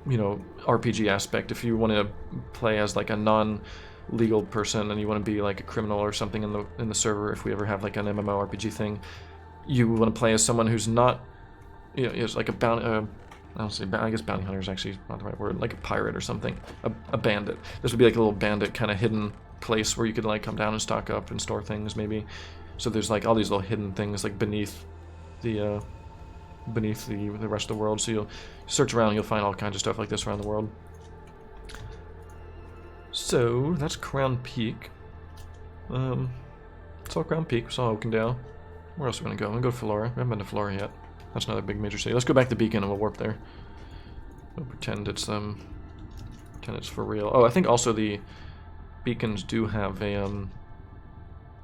you know, RPG aspect. If you want to play as like a non-legal person and you want to be like a criminal or something in the server, if we ever have like an MMORPG thing, you want to play as someone who's not, you know, it's like a bounty. I guess bounty hunter is actually not the right word. Like a pirate or something, a bandit. This would be like a little bandit kind of hidden place where you could like come down and stock up and store things maybe. So there's like all these little hidden things like beneath the rest of the world. So you'll search around and you'll find all kinds of stuff like this around the world. So that's Crown Peak. It's all Crown Peak. We saw Oakendale. Where else are we gonna go? I'm gonna go to Flora. We haven't been to Flora yet. That's another big major city. Let's go back to Beacon and we'll warp there. We'll pretend it's for real. Oh, I think also the beacons do have a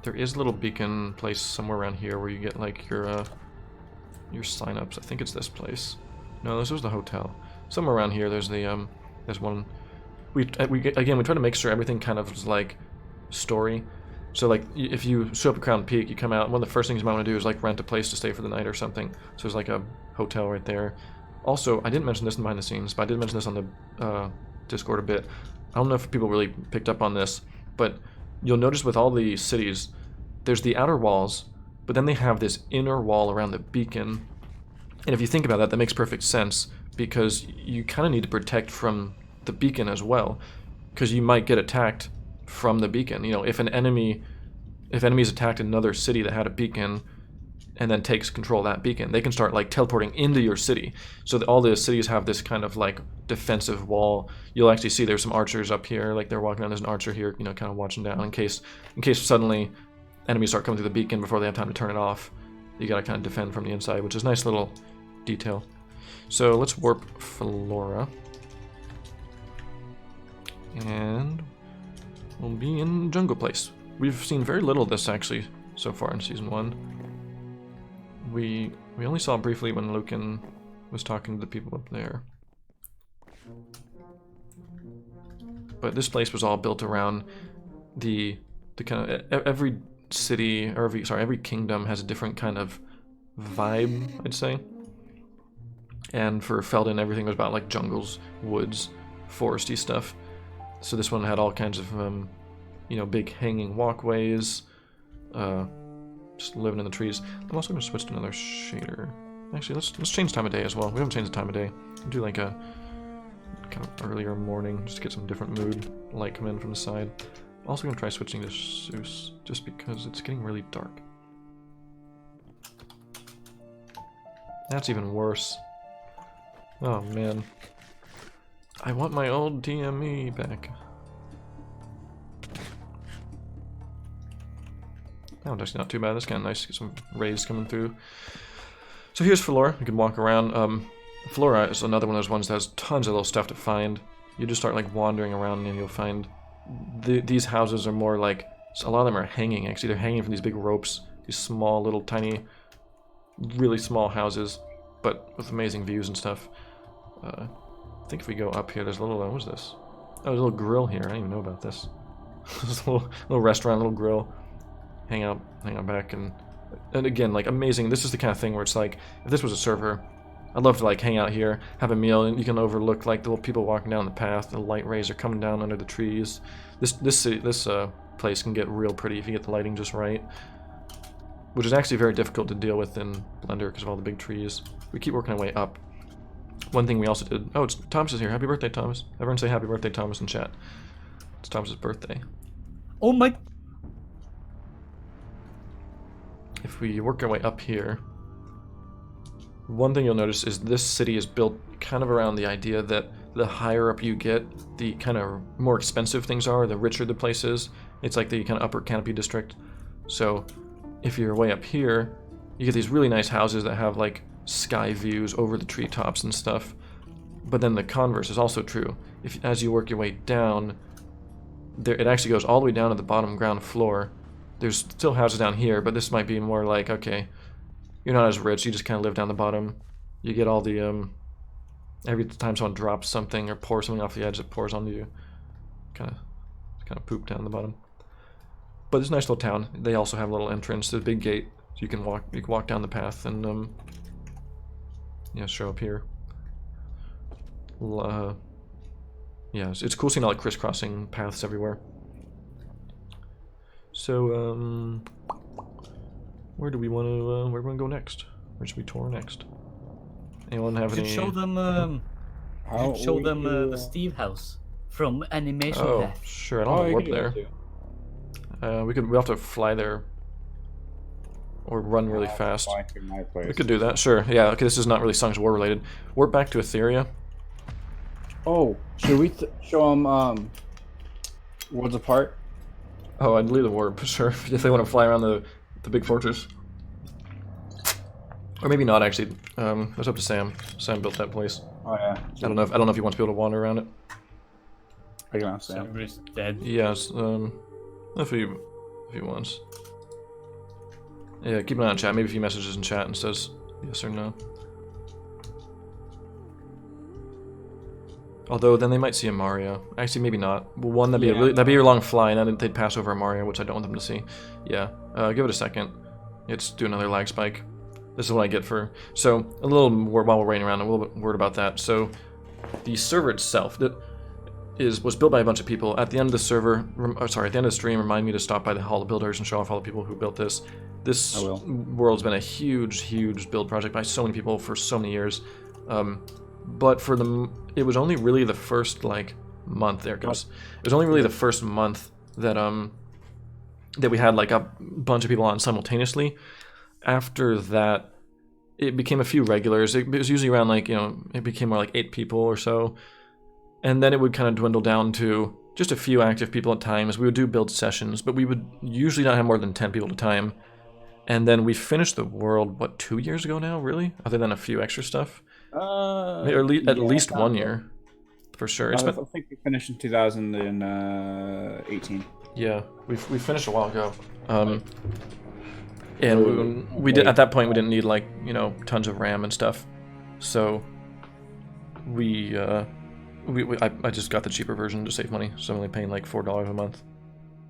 there is a little beacon place somewhere around here where you get like your sign-ups. I think it's this place. No, this was the hotel. Somewhere around here there's the there's one. We try to make sure everything kind of is like story. So like if you show up at Crown Peak, you come out, one of the first things you might want to do is like rent a place to stay for the night or something. So there's like a hotel right there. Also, I didn't mention this in behind the scenes, but I did mention this on the Discord a bit. I don't know if people really picked up on this, but you'll notice with all the cities, there's the outer walls, but then they have this inner wall around the beacon. And if you think about that, that makes perfect sense because you kind of need to protect from the beacon as well, because you might get attacked from the beacon. You know, if enemies attacked another city that had a beacon and then takes control of that beacon, they can start like teleporting into your city. So that all the cities have this kind of like defensive wall. You'll actually see there's some archers up here, like they're walking around. There's an archer here, you know, kind of watching down in case suddenly enemies start coming through the beacon before they have time to turn it off. You gotta kind of defend from the inside, which is a nice little detail. So let's warp Flora. And we'll be in Jungle Place. We've seen very little of this actually so far in Season 1. We only saw it briefly when Lucan was talking to the people up there. But this place was all built around the kind of every city or every kingdom has a different kind of vibe, I'd say. And for Felden, everything was about like jungles, woods, foresty stuff. So this one had all kinds of you know, big hanging walkways, just living in the trees. I'm also going to switch to another shader. Actually, let's change time of day as well. We haven't changed the time of day. We'll do like a kind of earlier morning just to get some different mood light come in from the side. I'm also going to try switching to Zeus just because it's getting really dark. That's even worse. Oh man. I want my old TME back. That one's actually not too bad. That's kind of nice. Get some rays coming through. So here's Flora. You can walk around. Flora is another one of those ones that has tons of little stuff to find. You just start like wandering around and you'll find these houses are more like, a lot of them are hanging. Actually, they're hanging from these big ropes. These small, little, tiny, really small houses, but with amazing views and stuff. I think if we go up here, there's a little. What is this? Oh, there's a little grill here. I didn't even know about this. There's a little restaurant, little grill. Hang out back, and again, like amazing. This is the kind of thing where it's like, if this was a server, I'd love to like hang out here, have a meal, and you can overlook like the little people walking down the path. The light rays are coming down under the trees. This place can get real pretty if you get the lighting just right, which is actually very difficult to deal with in Blender because of all the big trees. We keep working our way up. One thing we also did. Oh, it's Thomas is here. Happy birthday, Thomas! Everyone say happy birthday, Thomas, in chat. It's Thomas's birthday.
Oh my!
If we work our way up here, one thing you'll notice is this city is built kind of around the idea that the higher up you get, the kind of more expensive things are, the richer the place is. It's like the kind of upper canopy district. So if you're way up here, you get these really nice houses that have like sky views over the treetops and stuff. But then the converse is also true. If as you work your way down, it actually goes all the way down to the bottom ground floor. There's still houses down here, but this might be more like, okay, you're not as rich, you just kind of live down the bottom. You get all the, every time someone drops something or pours something off the edge, it pours onto you. Kind of poop down the bottom. But it's a nice little town. They also have a little entrance to the big gate, so you can walk down the path and, yeah, show up here. Yeah, it's cool seeing all the crisscrossing paths everywhere. So, where do we want to? Where do we want to go next? Where should we tour next? Anyone have
You
any?
should show them. You should show them the Steve house from Animation
Oh,
Death.
sure. I don't have a warp there. We'll have to fly there, or run really fast. We could do that. Sure. Yeah. Okay. This is not really Songs of War related. Warp back to Etheria.
Oh, should we show them Worlds Apart?
Oh, I'd leave the warp, sure, if they want to fly around the big fortress. Or maybe not, actually. That's up to Sam. Sam built that place.
Oh yeah.
I don't know if he wants to be able to wander around it.
I can ask Sam.
Somebody's dead.
Yes, if he wants. Yeah, keep an eye on chat. Maybe if he messages in chat and says yes or no. Although then they might see a Mario. Actually, maybe not. Well, one that'd be a long fly, and then they'd pass over a Mario, which I don't want them to see. Yeah, give it a second. Let's do another lag spike. This is what I get for. So a little more while we're waiting around, a little bit word about that. So the server itself was built by a bunch of people. At the end of the server, at the end of the stream, remind me to stop by the Hall of Builders and show off all the people who built this. This world's been a huge build project by so many people for so many years. But for it was only really the first like month. There it goes. It was only really the first month that that we had like a bunch of people on simultaneously. After that, it became a few regulars. It was usually around like, it became more like 8 people or so, and then it would kind of dwindle down to just a few active people at times. We would do build sessions, but we would usually not have more than 10 people at a time. And then we finished the world, what, 2 years ago now, really? Other than a few extra stuff. Or at least 1 year, for sure.
I think we finished in 2018.
Yeah, we finished a while ago. And we did at that point we didn't need like tons of RAM and stuff, so I just got the cheaper version to save money. So I'm only paying like $4 a month.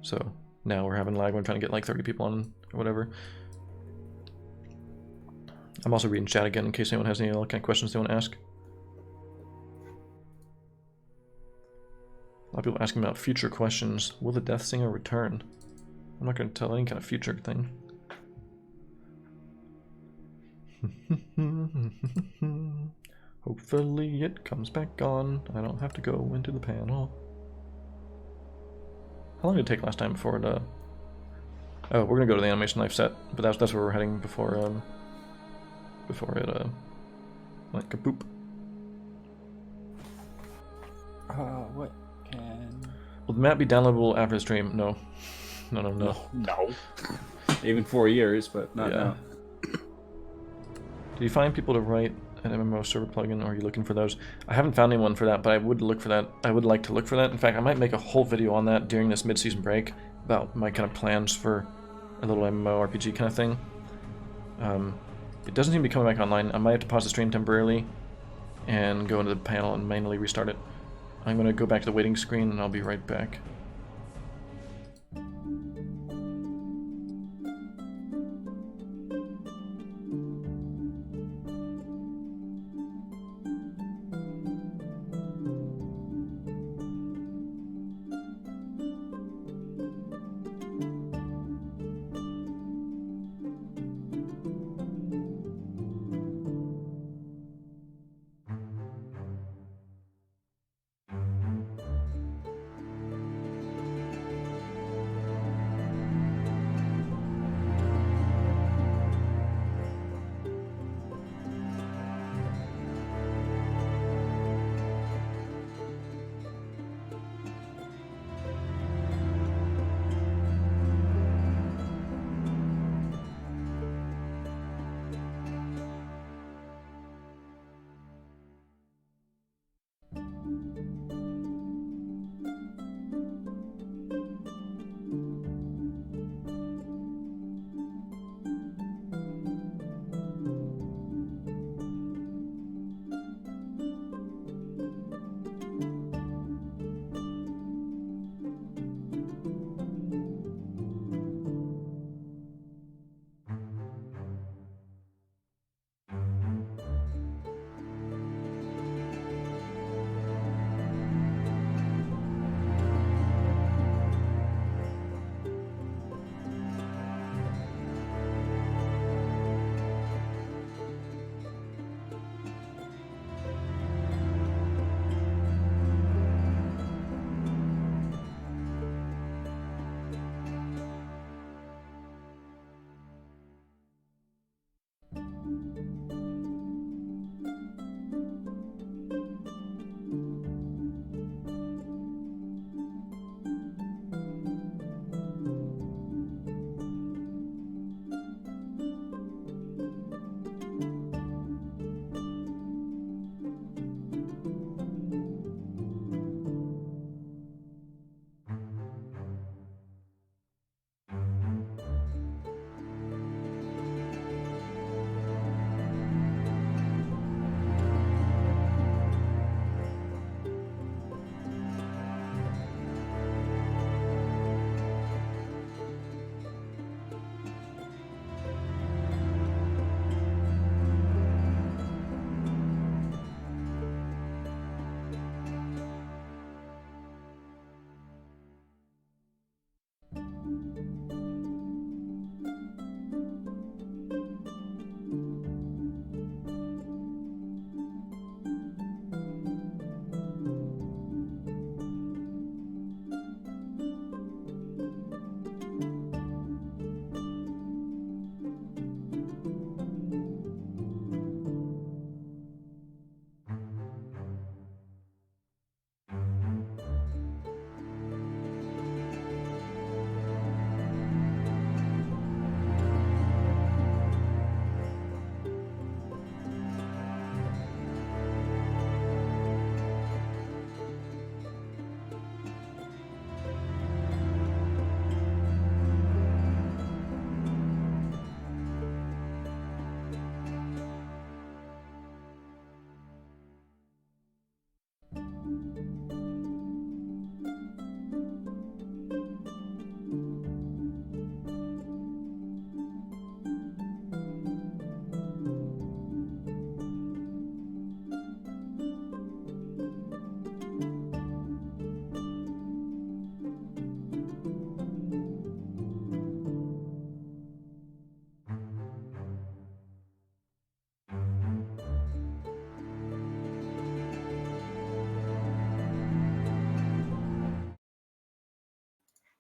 So now we're having lag when I'm trying to get like 30 people on or whatever. I'm also reading chat again in case anyone has any kind of questions they want to ask. A lot of people asking about future questions. Will the Death Singer return? I'm not going to tell any kind of future thing. Hopefully it comes back on. I don't have to go into the panel. How long did it take last time before it, Oh, we're going to go to the Animation Life set, but that's where we're heading before it, like, kapoop.
What can...
Will the map be downloadable after the stream? No. No.
No.
Even 4 years, but not
Yeah.
now.
Do you find people to write an MMO server plugin, or are you looking for those? I haven't found anyone for that, but I would look for that. I would like to look for that. In fact, I might make a whole video on that during this mid-season break about my kind of plans for a little MMORPG kind of thing. It doesn't seem to be coming back online. I might have to pause the stream temporarily and go into the panel and manually restart it. I'm going to go back to the waiting screen and I'll be right back.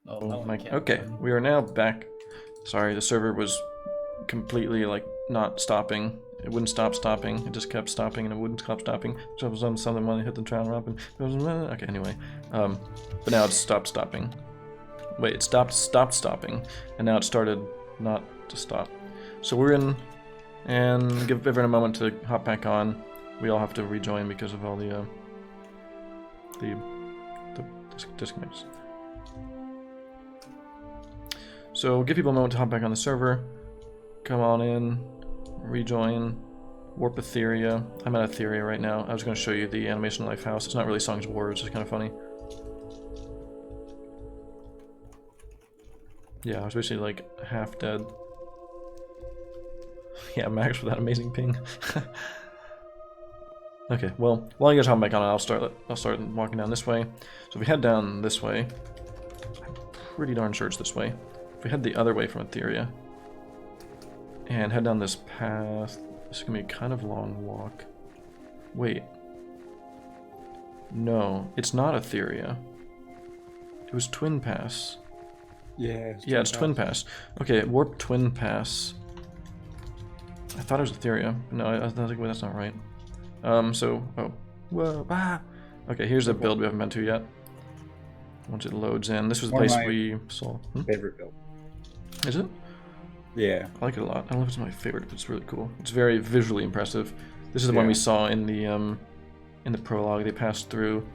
Oh,
Oh
no,
my,
I can't
okay,
open.
we are now back. Sorry, the server was completely like not stopping. It wouldn't stop stopping. It just kept stopping and it wouldn't stop stopping. So it was on something when I hit the trial up and it was okay. Anyway, but now it's stopped stopping. Wait, it stopped stopping, and now it started not to stop. So we're in, and give everyone a moment to hop back on. We all have to rejoin because of all the disconnects. So give people a moment to hop back on the server. Come on in, rejoin, warp Etheria. I'm at Etheria right now. I was going to show you the Animation Life house. It's not really Songs of War, it's just kind of funny. Yeah, I was basically like half dead. Yeah, Max with that amazing ping. Okay, well, while you guys hop back on, I'll start walking down this way. So if we head down this way, I'm pretty darn sure it's this way. If we head the other way from Etheria and head down this path, this is gonna be a kind of long walk. Wait. No, it's not Etheria. It was Twin Pass.
Yeah.
Yeah, it's Twin Pass. Okay, warp Twin Pass. I thought it was Etheria. No, I was like, wait, that's not right. Okay, here's a build we haven't been to yet. Once it loads in, this was the
One of
place
my
we saw.
favorite build.
Is it?
Yeah.
I like it a lot. I don't know if it's my favorite, but it's really cool. It's very visually impressive. This is the one we saw in the prologue. They passed through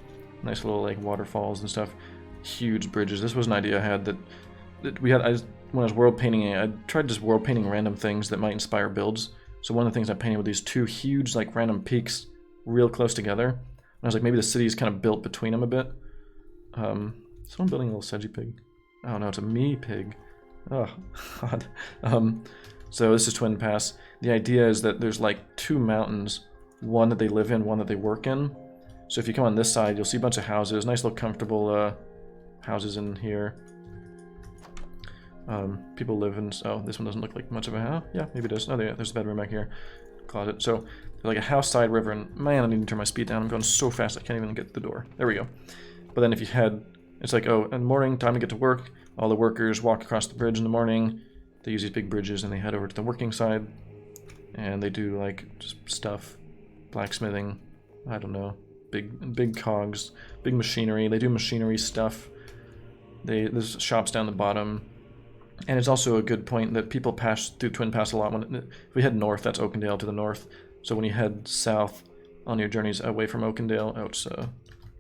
nice little like waterfalls and stuff. Huge bridges. This was an idea I had that we had. When I was world painting, I tried just world painting random things that might inspire builds. So one of the things I painted were these two huge like random peaks real close together. And I was like, maybe the city is kind of built between them a bit. Someone building a little sedgy pig. Oh no, it's a me pig. Oh, God. So this is Twin Pass. The idea is that there's like two mountains, one that they live in, one that they work in. So if you come on this side, you'll see a bunch of houses, nice little comfortable houses in here. People live in, oh, this one doesn't look like much of a house. Yeah, maybe it does. Oh, there's a bedroom back here. Closet. So, like a house side river, and man, I need to turn my speed down. I'm going so fast I can't even get to the door. There we go. But then if you head, it's like, oh, in the morning, time to get to work. All the workers walk across the bridge in the morning. They use these big bridges and they head over to the working side. And they do like just stuff, blacksmithing, I don't know, big cogs, big machinery. They do machinery stuff. There's shops down the bottom. And it's also a good point that people pass through Twin Pass a lot. If we head north, that's Oakendale to the north. So when you head south on your journeys away from Oakendale, oh, it's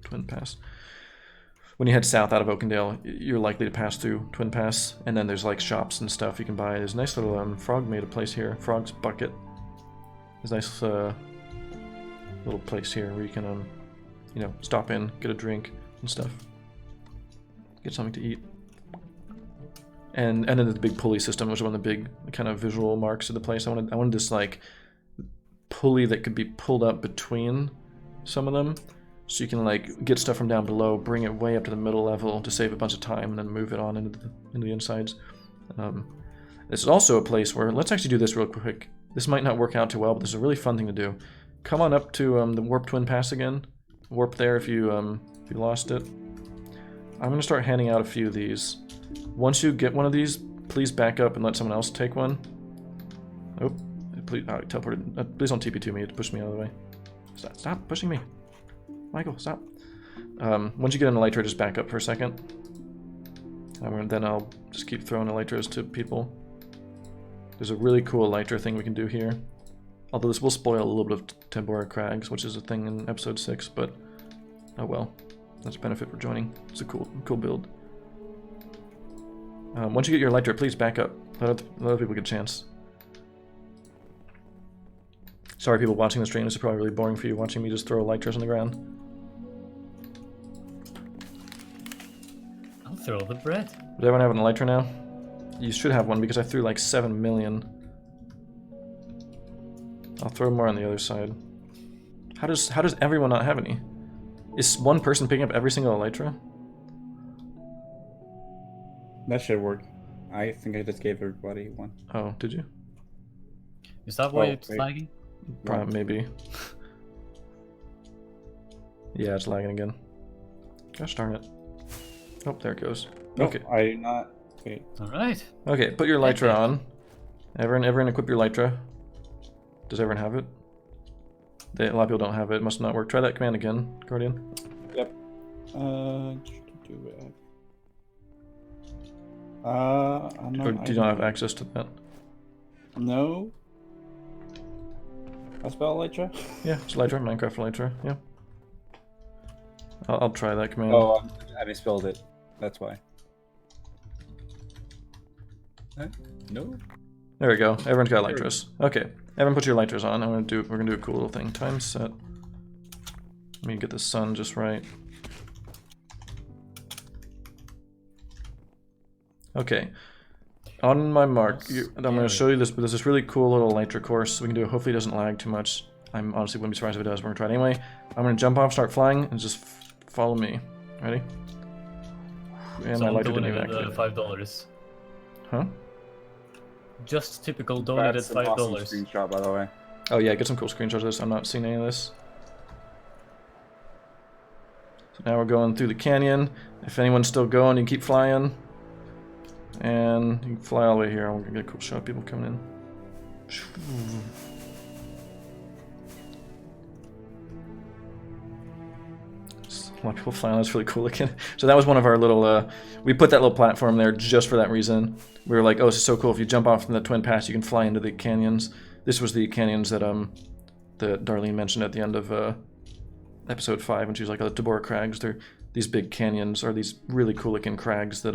Twin Pass. When you head south out of Oakendale, you're likely to pass through Twin Pass. And then there's like shops and stuff you can buy. There's a nice little frog made a place here. Frog's Bucket. There's a nice little place here where you can, you know, stop in, get a drink and stuff. Get something to eat. And then the big pulley system, which is one of the big kind of visual marks of the place. I wanted this like pulley that could be pulled up between some of them, so you can like get stuff from down below, bring it way up to the middle level to save a bunch of time, and then move it on into the insides. This is also a place where, let's actually do this real quick. This might not work out too well, but this is a really fun thing to do. Come on up to the Warp Twin Pass again. Warp there if you lost it. I'm gonna start handing out a few of these. Once you get one of these, please back up and let someone else take one. Oh, please, teleported. Please don't TP to me to push me out of the way. Stop pushing me. Michael, stop. Once you get an elytra, just back up for a second. Then I'll just keep throwing elytras to people. There's a really cool elytra thing we can do here. Although this will spoil a little bit of Tambora Crags, which is a thing in episode 6, but oh well. That's a benefit for joining. It's a cool build. Once you get your elytra, please back up. Let other people get a chance. Sorry, people watching the stream. This is probably really boring for you, watching me just throw elytras on the ground.
I'll throw the bread.
Does everyone have an elytra now? You should have one because I threw like 7 million. I'll throw more on the other side. How does everyone not have any? Is one person picking up every single elytra?
That should work. I think I just gave everybody one.
Oh, did you?
Is that why
Oh,
it's
wait.
lagging?
Probably, maybe. Yeah, it's lagging again. Gosh darn it. Oh, there it goes.
No,
Okay.
I did not. Wait.
Alright.
Okay, put your elytra on. Everyone equip your elytra. Does everyone have it? A lot of people don't have it. It must not work. Try that command again, Guardian.
Yep. Do it.
I'm not,
Or do you not have access to that?
No. I spell Elytra?
Yeah, it's Elytra, Minecraft Elytra, yeah. I'll try that command.
Oh, I misspelled it. That's why. Huh? No.
There we go. Everyone's got Elytras. Okay, everyone put your Elytras on. We're gonna do a cool little thing. Time set. Let me get the sun just right. Okay. On my mark, I'm going to show you this, but there's this really cool little Elytra course we can do. Hopefully it doesn't lag too much. I'm honestly wouldn't be surprised if it does. We're going to try it anyway. I'm going to jump off, start flying, and just follow me. Ready? And my Elytra didn't even activate.
$5.
Huh?
Just typical donated
That's an awesome
$5.
screenshot, by the way.
Oh yeah, get some cool screenshots of this. I'm not seeing any of this. So now we're going through the canyon. If anyone's still going, you can keep flying. And you can fly all the way here. I'm gonna get a cool shot of people coming in. Just a lot of people flying. That's really cool looking. So that was one of our little. We put that little platform there just for that reason. We were like, oh, this is so cool. If you jump off from the Twin Pass, you can fly into the canyons. This was the canyons that that Darlene mentioned at the end of episode 5 when she was like, oh, the Tabora Crags. They're these big canyons, are these really cool looking crags that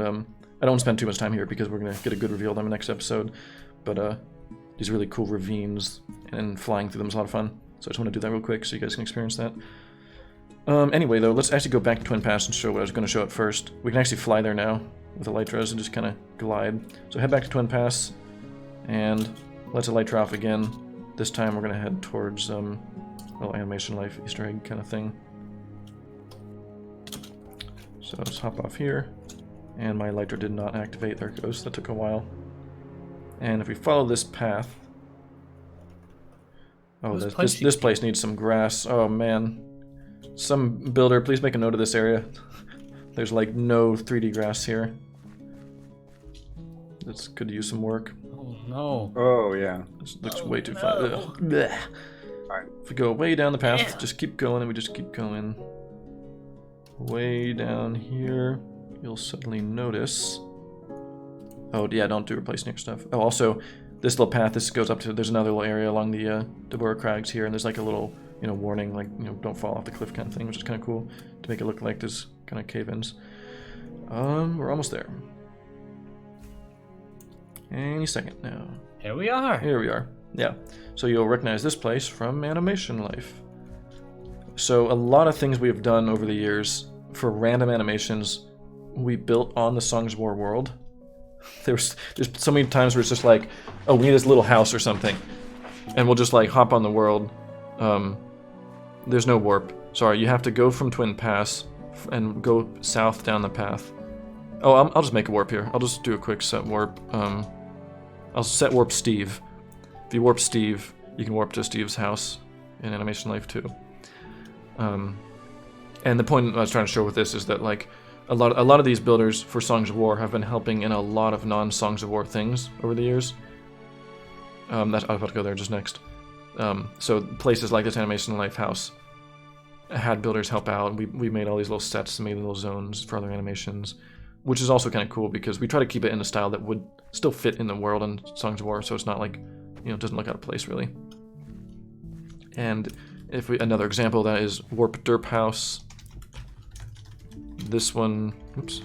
I don't spend too much time here because we're going to get a good reveal of them in the next episode. But these really cool ravines, and flying through them is a lot of fun. So I just want to do that real quick so you guys can experience that. Anyway, though, let's actually go back to Twin Pass and show what I was going to show at first. We can actually fly there now with Elytras and just kind of glide. So head back to Twin Pass, and let's Elytra off again. This time we're going to head towards a little Animation Life Easter egg kind of thing. So let's hop off here. And my Elytra did not activate. There it goes. That took a while. And if we follow this path... Oh, this place needs some grass. Oh, man. Some builder, please make a note of this area. There's, like, no 3D grass here. This could use some work.
Oh, no.
Oh, yeah.
This looks way too far. Alright. If we go way down the path, just keep going, and we just keep going. Way down here. You'll suddenly notice. Oh yeah, don't do replace near stuff. Oh, also, this little path. This goes up to. There's another little area along the Tabora Crags here, and there's like a little, warning, like don't fall off the cliff kind of thing, which is kind of cool to make it look like there's kind of cave-ins. We're almost there. Any second now.
Here we are.
Here we are. Yeah. So you'll recognize this place from Animation Life. So a lot of things we have done over the years for random animations. We built on the Songs of War world. There's so many times where it's just like, oh, we need this little house or something, and we'll just like hop on the world. There's no warp. Sorry, you have to go from Twin Pass and go south down the path. Oh, I'll just make a warp here. I'll just do a quick set warp. I'll set warp Steve. If you warp Steve, you can warp to Steve's house in Animation Life 2. And the point I was trying to show with this is that like a lot of these builders for Songs of War have been helping in a lot of non-Songs of War things over the years. I was about to go there just next. So places like this Animation Life house had builders help out. We made all these little sets and made little zones for other animations, which is also kind of cool because we try to keep it in a style that would still fit in the world in Songs of War, so it's not like, it doesn't look out of place really. And another example of that is Warp Derp House. This one, oops,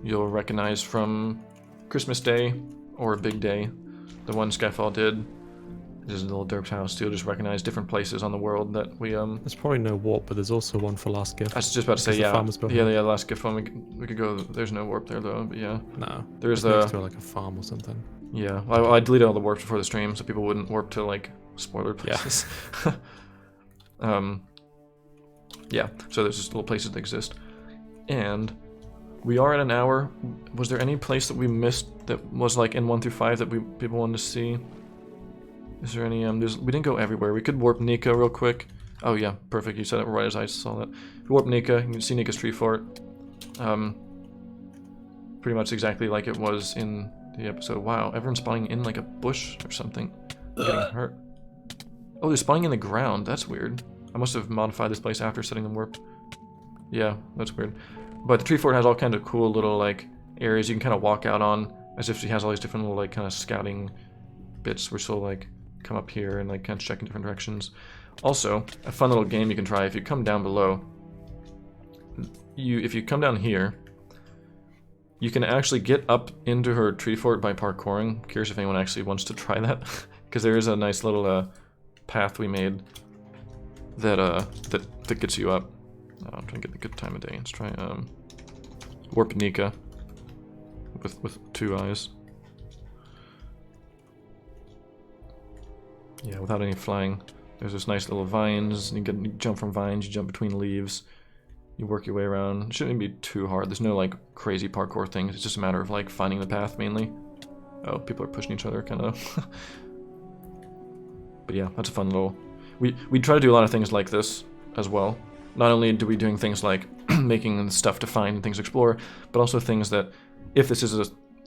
you'll recognize from Christmas Day or Big Day. The one Skyfall did. This is a little derped house, so you'll just recognize different places on the world that we
There's probably no warp, but there's also one for Last Gift.
I was just about to say,
Because the
yeah.
farmer's building.
Yeah, the Last Gift one, we could go. There's no warp there though, but yeah.
No.
There's
it's next to like a farm or something.
Yeah, I deleted all the warps before the stream so people wouldn't warp to like spoiler places. Yeah. Yeah, so there's just little places that exist. And we are at an hour. Was there any place that we missed that was like in 1 through 5 that people wanted to see? Is there any, we didn't go everywhere. We could warp Nika real quick. Oh yeah, perfect, you said it right as I saw that. If we warp Nika, you can see Nika's tree fort. Pretty much exactly like it was in the episode. Wow, everyone's spawning in like a bush or something. They're getting hurt. Oh, they're spawning in the ground, that's weird. I must have modified this place after setting them warped. Yeah, that's weird. But the tree fort has all kinds of cool little like areas you can kind of walk out on as if she has all these different little like kind of scouting bits where she'll like come up here and like kind of check in different directions. Also, a fun little game you can try if you come down below. If you come down here, you can actually get up into her tree fort by parkouring. Curious if anyone actually wants to try that, because there is a nice little path we made that that gets you up. I'm trying to get the good time of day. Let's try Warp Nika with 2 eyes. Yeah, without any flying. There's this nice little vines. You jump from vines. You jump between leaves. You work your way around. It shouldn't be too hard. There's no like crazy parkour things. It's just a matter of like finding the path mainly. Oh, people are pushing each other, kind of. But yeah, that's a fun little. We try to do a lot of things like this as well. Not only do we doing things like making stuff to find and things to explore, but also things that, if this is a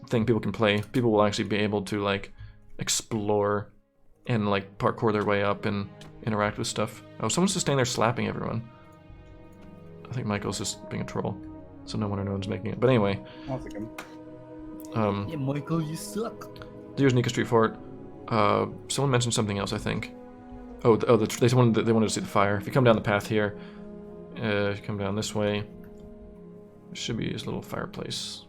thing people can play, people will actually be able to like explore and like parkour their way up and interact with stuff. Oh, someone's just standing there slapping everyone. I think Michael's just being a troll, so no wonder no one's making it. But anyway,
I'll take him.
Yeah, Michael, you suck.
Here's Nika Street Fort. Someone mentioned something else, I think. Oh, they wanted to see the fire. If you come down the path here, if you come down this way, there should be his little fireplace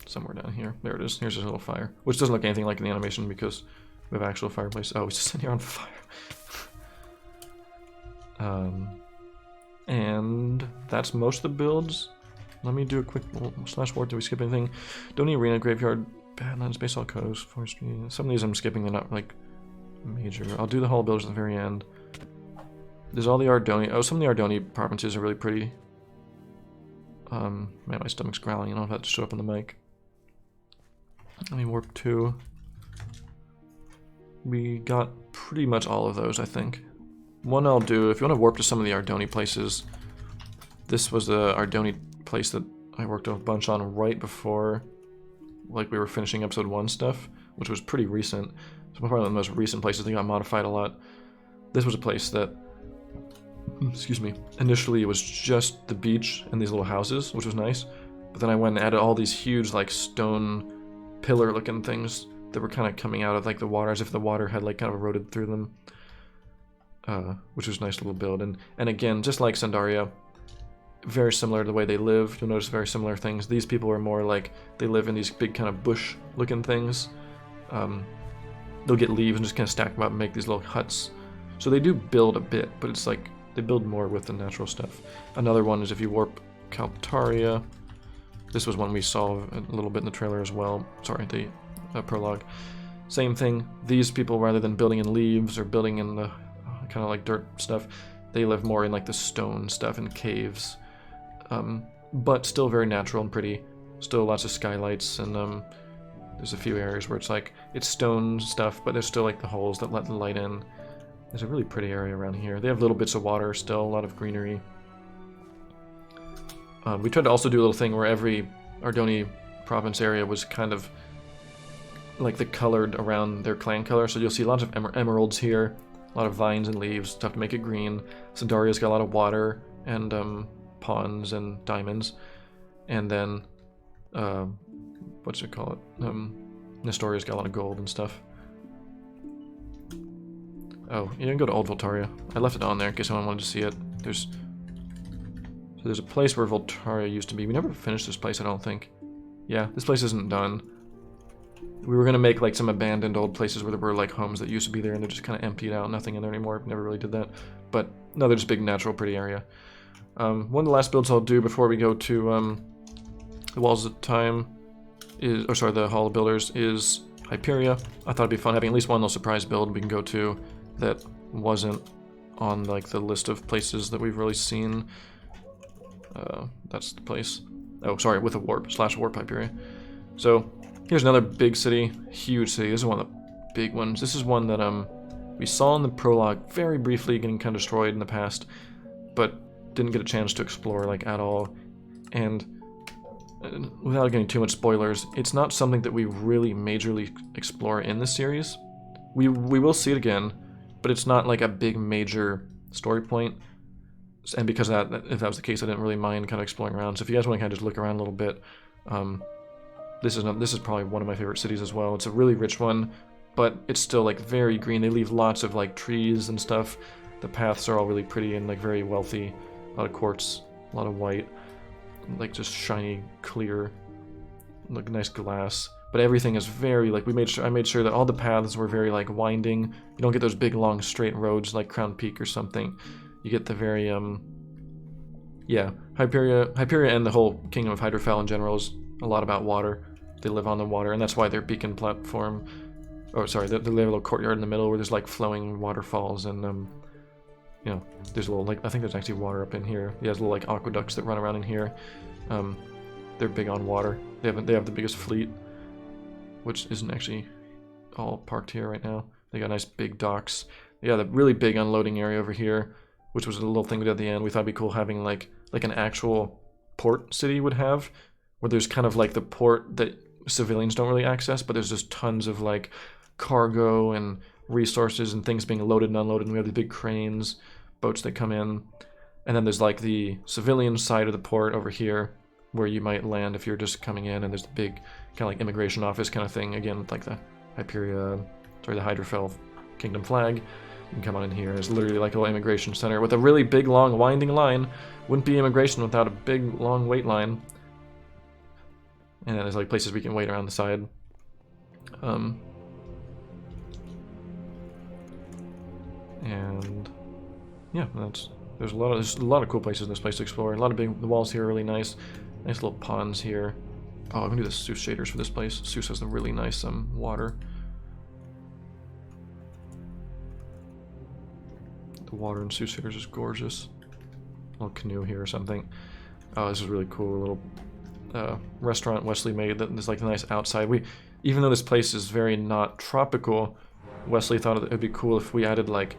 somewhere down here. There it is. Here's his little fire, which doesn't look anything like in the animation because we have actual fireplace. Oh, he's just sitting here on fire. And that's most of the builds. Let me do a quick slash war. Did we skip anything? Donny Arena, Graveyard, Badlands, Basalt Coast, Forestry. Some of these I'm skipping, they're not like major. I'll do the Hall of Builders at the very end. There's all the Ardoni. Oh, some of the Ardoni provinces are really pretty. Man, my stomach's growling. I don't know if that showed up on the mic. Let me warp 2. We got pretty much all of those, I think. One I'll do, if you want to warp to some of the Ardoni places, this was the Ardoni place that I worked a bunch on right before, like, we were finishing episode 1 stuff, which was pretty recent. So probably one of the most recent places that got modified a lot. This was a place that, excuse me, initially it was just the beach and these little houses, which was nice. But then I went and added all these huge, like, stone pillar-looking things that were kind of coming out of, like, the water, as if the water had, like, kind of eroded through them. Which was a nice little build. And again, just like Sandaria, very similar to the way they live. You'll notice very similar things. These people are more like, they live in these big kind of bush-looking things. They'll get leaves and just kind of stack them up and make these little huts. So they do build a bit, but it's like, they build more with the natural stuff. Another one is if you warp Kaltaria. This was one we saw a little bit in the trailer as well. Sorry, the prologue. Same thing. These people, rather than building in leaves or building in the kind of like dirt stuff, they live more in like the stone stuff and caves. But still very natural and pretty. Still lots of skylights, and there's a few areas where it's like, it's stone stuff, but there's still like the holes that let the light in. There's a really pretty area around here. They have little bits of water still, a lot of greenery. We tried to also do a little thing where every Ardoni province area was kind of like the colored around their clan color. So you'll see lots of emeralds here, a lot of vines and leaves, stuff to make it green. Sandaria's got a lot of water and ponds and diamonds. And then, what's it call it? Nestoria's got a lot of gold and stuff. Oh, you can go to Old Voltaria. I left it on there in case someone wanted to see it. There's a place where Voltaria used to be. We never finished this place, I don't think. Yeah, this place isn't done. We were gonna make like some abandoned old places where there were like homes that used to be there and they're just kind of emptied out, nothing in there anymore. Never really did that. But no, they're just big, natural, pretty area. One of the last builds I'll do before we go to the Walls of Time is, or sorry, the Hall of Builders is Hyperia. I thought it'd be fun having at least one little surprise build we can go to that wasn't on like the list of places that we've really seen. That's the place. Oh, sorry, with a warp / warp Hyperia. So here's another big city, huge city. This is one of the big ones. This is one that we saw in the prologue very briefly getting kind of destroyed in the past, but didn't get a chance to explore like at all. And without getting too much spoilers, it's not something that we really majorly explore in this series. We will see it again, but it's not like a big major story point. And because of that, if that was the case, I didn't really mind kind of exploring around. So if you guys want to kind of just look around a little bit, This is probably one of my favorite cities as well. It's a really rich one, but it's still like very green. They leave lots of like trees and stuff. The paths are all really pretty and like very wealthy. A lot of quartz, a lot of white, like just shiny, clear, like nice glass. But everything is very like I made sure that all the paths were very like winding. You don't get those big long straight roads like Crown Peak or something. You get the very yeah, Hyperia and the whole Kingdom of Hydrofell in general is a lot about water. They live on the water, and that's why their beacon platform, oh sorry, they have a little courtyard in the middle where there's like flowing waterfalls and you know, there's a little like I think there's actually water up in here. He has little like aqueducts that run around in here. They're big on water. They have the biggest fleet, which isn't actually all parked here right now. They got nice big docks. Yeah, the really big unloading area over here, which was a little thing we did at the end. We thought it'd be cool having like an actual port city would have, where there's kind of like the port that civilians don't really access, but there's just tons of like cargo and resources and things being loaded and unloaded, and we have the big cranes, boats that come in. And then there's like the civilian side of the port over here, where you might land if you're just coming in, and there's the big kind of like immigration office kind of thing, again with like the the Hydrofell Kingdom flag. You can come on in here. It's literally like a little immigration center with a really big, long, winding line. Wouldn't be immigration without a big, long wait line. And then there's like places we can wait around the side. And yeah, there's a lot of cool places in this place to explore. A lot of the walls here are really nice. Nice little ponds here. Oh, I'm gonna do the Seuss shaders for this place. Seuss has the really nice water. The water in Seuss shaders is gorgeous. A little canoe here or something. Oh, this is really cool. A little restaurant Wesley made that is like a nice outside. Even though this place is very not tropical, Wesley thought it would be cool if we added like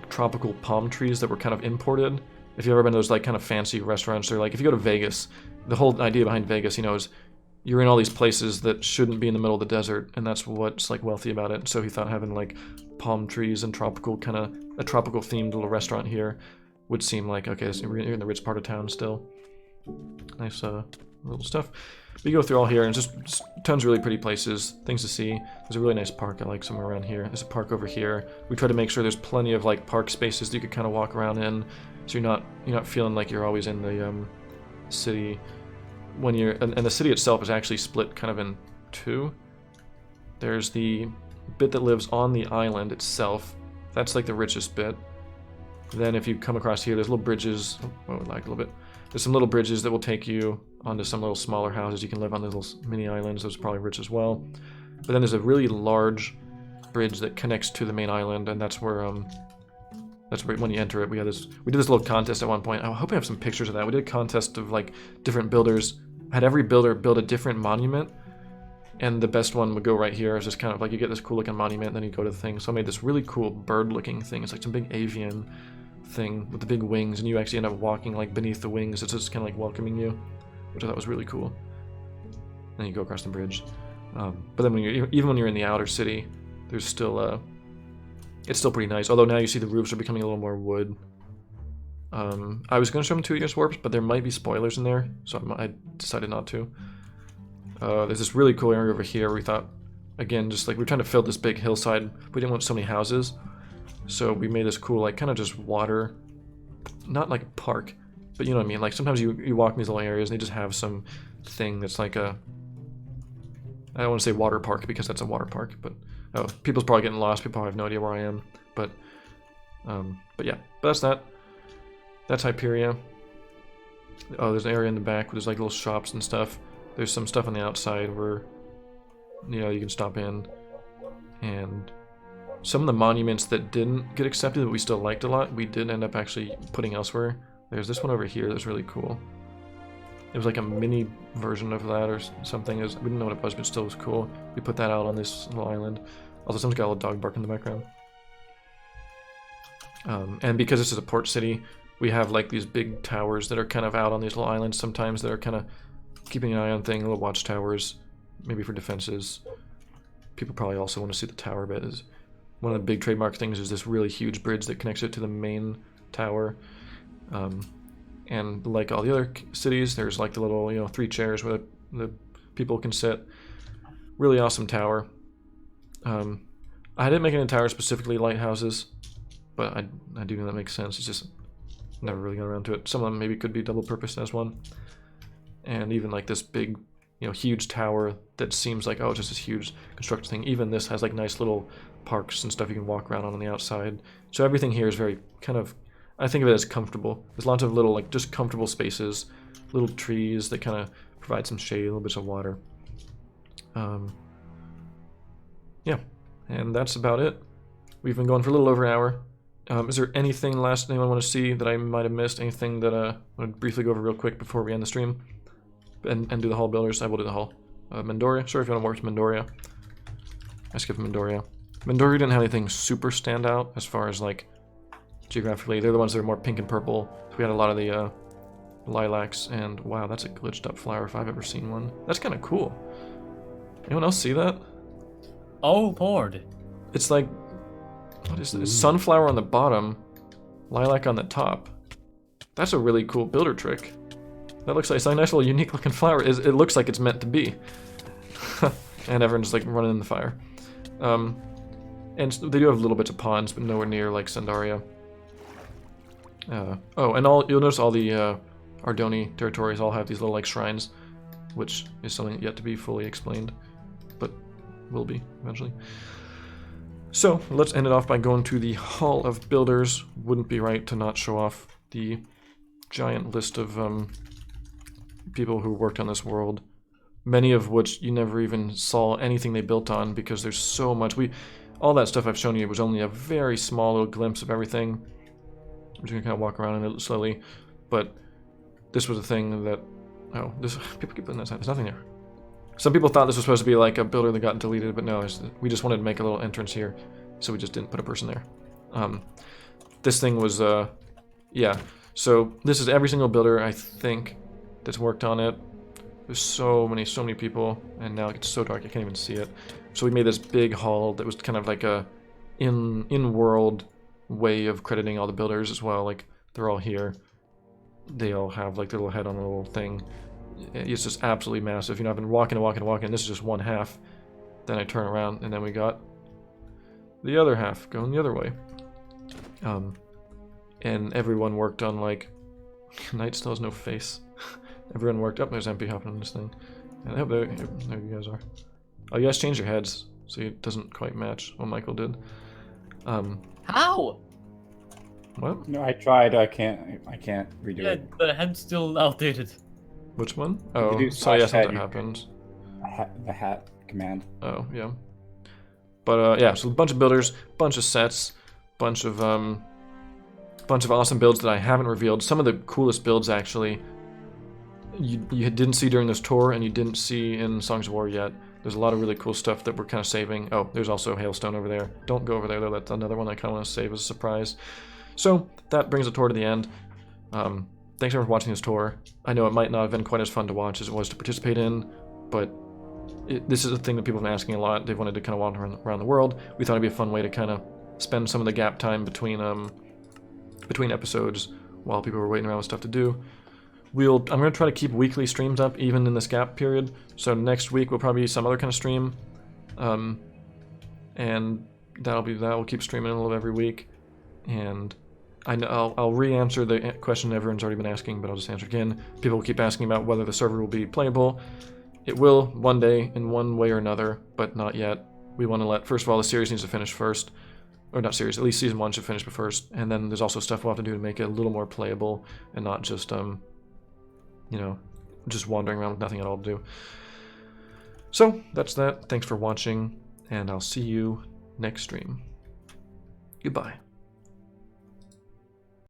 tropical palm trees that were kind of imported. If you've ever been to those like kind of fancy restaurants, they're like, if you go to Vegas, the whole idea behind Vegas, you know, is you're in all these places that shouldn't be in the middle of the desert, and that's what's like wealthy about it. So he thought having like palm trees and tropical kind of a tropical themed little restaurant here would seem like, okay, so you're in the rich part of town still. Nice little stuff. We go through all here and just tons of really pretty places, things to see. There's a really nice park I like somewhere around here. There's a park over here. We try to make sure there's plenty of like park spaces that you could kind of walk around in, so you're not feeling like you're always in the city. When you're and the city itself is actually split kind of in two. There's the bit that lives on the island itself. That's like the richest bit. Then if you come across here, there's little bridges. Oh, it lagged a little bit. There's some little bridges that will take you onto some little smaller houses. You can live on these little mini islands. Those are probably rich as well. But then there's a really large bridge that connects to the main island, and that's where when you enter it. We did this little contest at one point. I hope I have some pictures of that. We did a contest of like different builders. Had every builder build a different monument, and the best one would go right here. It's just kind of like you get this cool looking monument, and then you go to the thing. So I made this really cool bird looking thing. It's like some big avian thing with the big wings, and you actually end up walking like beneath the wings. It's just kind of like welcoming you, which I thought was really cool. Then you go across the bridge. But then even when you're in the outer city, there's still it's still pretty nice. Although now you see the roofs are becoming a little more wood. I was going to show them 2 years warps, but there might be spoilers in there, so I decided not to. There's this really cool area over here where we thought, again, just like we're trying to fill this big hillside. We didn't want so many houses, so we made this cool, like kind of just water, not like a park, but you know what I mean. Like sometimes you walk in these little areas and they just have some thing that's like I don't want to say water park because that's a water park, but people's probably getting lost. People have no idea where I am, but yeah, but that's that. That's Hyperia. Oh, there's an area in the back where there's like little shops and stuff. There's some stuff on the outside where, you know, you can stop in. And some of the monuments that didn't get accepted but we still liked a lot, we did end up actually putting elsewhere. There's this one over here that's really cool. It was like a mini version of that or something. We didn't know what it was, but it still was cool. We put that out on this little island. Also, someone's got a little dog bark in the background. And because this is a port city, we have like these big towers that are kind of out on these little islands sometimes that are kind of keeping an eye on things, little watchtowers, maybe for defenses. People probably also want to see the tower bit. Is one of the big trademark things is this really huge bridge that connects it to the main tower. And like all the other cities, there's like the little, you know, 3 chairs where the people can sit. Really awesome tower. I didn't make any towers specifically lighthouses, but I do know that makes sense. It's just never really got around to it. Some of them maybe could be double purposed as one. And even like this big, huge tower that seems like, oh, just this huge constructed thing. Even this has like nice little parks and stuff you can walk around on the outside. So everything here is very kind of, I think of it as comfortable. There's lots of little like just comfortable spaces, little trees that kind of provide some shade, little bits of water. Yeah, and that's about it. We've been going for a little over an hour. Is there anything last anyone want to see that I might have missed? Anything that I want to briefly go over real quick before we end the stream? And do the Hall builders? I will do the Hall. Mendoria, sorry if you want to work with Mendoria. I skipped Mendoria. Mendoria didn't have anything super stand out as far as like geographically. They're the ones that are more pink and purple. So we had a lot of the lilacs, and wow, that's a glitched up flower if I've ever seen one. That's kind of cool. Anyone else see that?
Oh, Lord.
It's like, what is this? Sunflower on the bottom, lilac on the top. That's a really cool builder trick. That looks like it's a nice little unique looking flower. It looks like it's meant to be. And everyone's like running in the fire. And they do have little bits of ponds, but nowhere near like Sandaria. Oh, and you'll notice all the Ardoni territories all have these little like shrines, which is something yet to be fully explained, but will be eventually. So let's end it off by going to the Hall of Builders. Wouldn't be right to not show off the giant list of people who worked on this world, many of which you never even saw anything they built on because there's so much. All that stuff I've shown you was only a very small little glimpse of everything. I'm just gonna kind of walk around in it slowly, but this was a thing that, oh, this people keep putting that sign. There's nothing there. Some people thought this was supposed to be like a builder that got deleted, but no, we just wanted to make a little entrance here, so we just didn't put a person there. This thing was, yeah. So this is every single builder I think that's worked on it. There's so many people, and now it's so dark I can't even see it. So we made this big hall that was kind of like a in-world way of crediting all the builders as well. Like they're all here. They all have like their little head on a little thing. It's just absolutely massive. I've been walking and this is just one half. Then I turn around and then we got the other half going the other way. And everyone worked on like Knight still has no face. Everyone worked up. There's MP hopping on this thing. And there you guys are. Oh, you guys changed your heads, so it doesn't quite match what Michael did.
How?
What?
No, I tried. I can't redo
Yeah,
it.
the head's still outdated.
Which one?
You
Oh,
do
so yeah,
slash head,
something
you-
happens.
The hat command.
Oh, yeah. But yeah, so a bunch of builders, bunch of sets, bunch of awesome builds that I haven't revealed. Some of the coolest builds actually you didn't see during this tour and you didn't see in Songs of War yet. There's a lot of really cool stuff that we're kind of saving. Oh, there's also Hailstone over there. Don't go over there though, that's another one I kind of want to save as a surprise. So that brings the tour to the end. Thanks everyone for watching this tour. I know it might not have been quite as fun to watch as it was to participate in, but this is a thing that people have been asking a lot. They've wanted to kind of wander around the world. We thought it'd be a fun way to kind of spend some of the gap time between episodes while people were waiting around with stuff to do. I'm going to try to keep weekly streams up even in this gap period. So next week will probably be some other kind of stream. And that'll be that. We'll keep streaming a little every week. And I'll re-answer the question everyone's already been asking, but I'll just answer it again. People will keep asking about whether the server will be playable. It will one day in one way or another, but not yet. We want to first of all, the series needs to finish first. Or not series, at least season 1 should finish first. And then there's also stuff we'll have to do to make it a little more playable and not just, just wandering around with nothing at all to do. So that's that. Thanks for watching, and I'll see you next stream. Goodbye.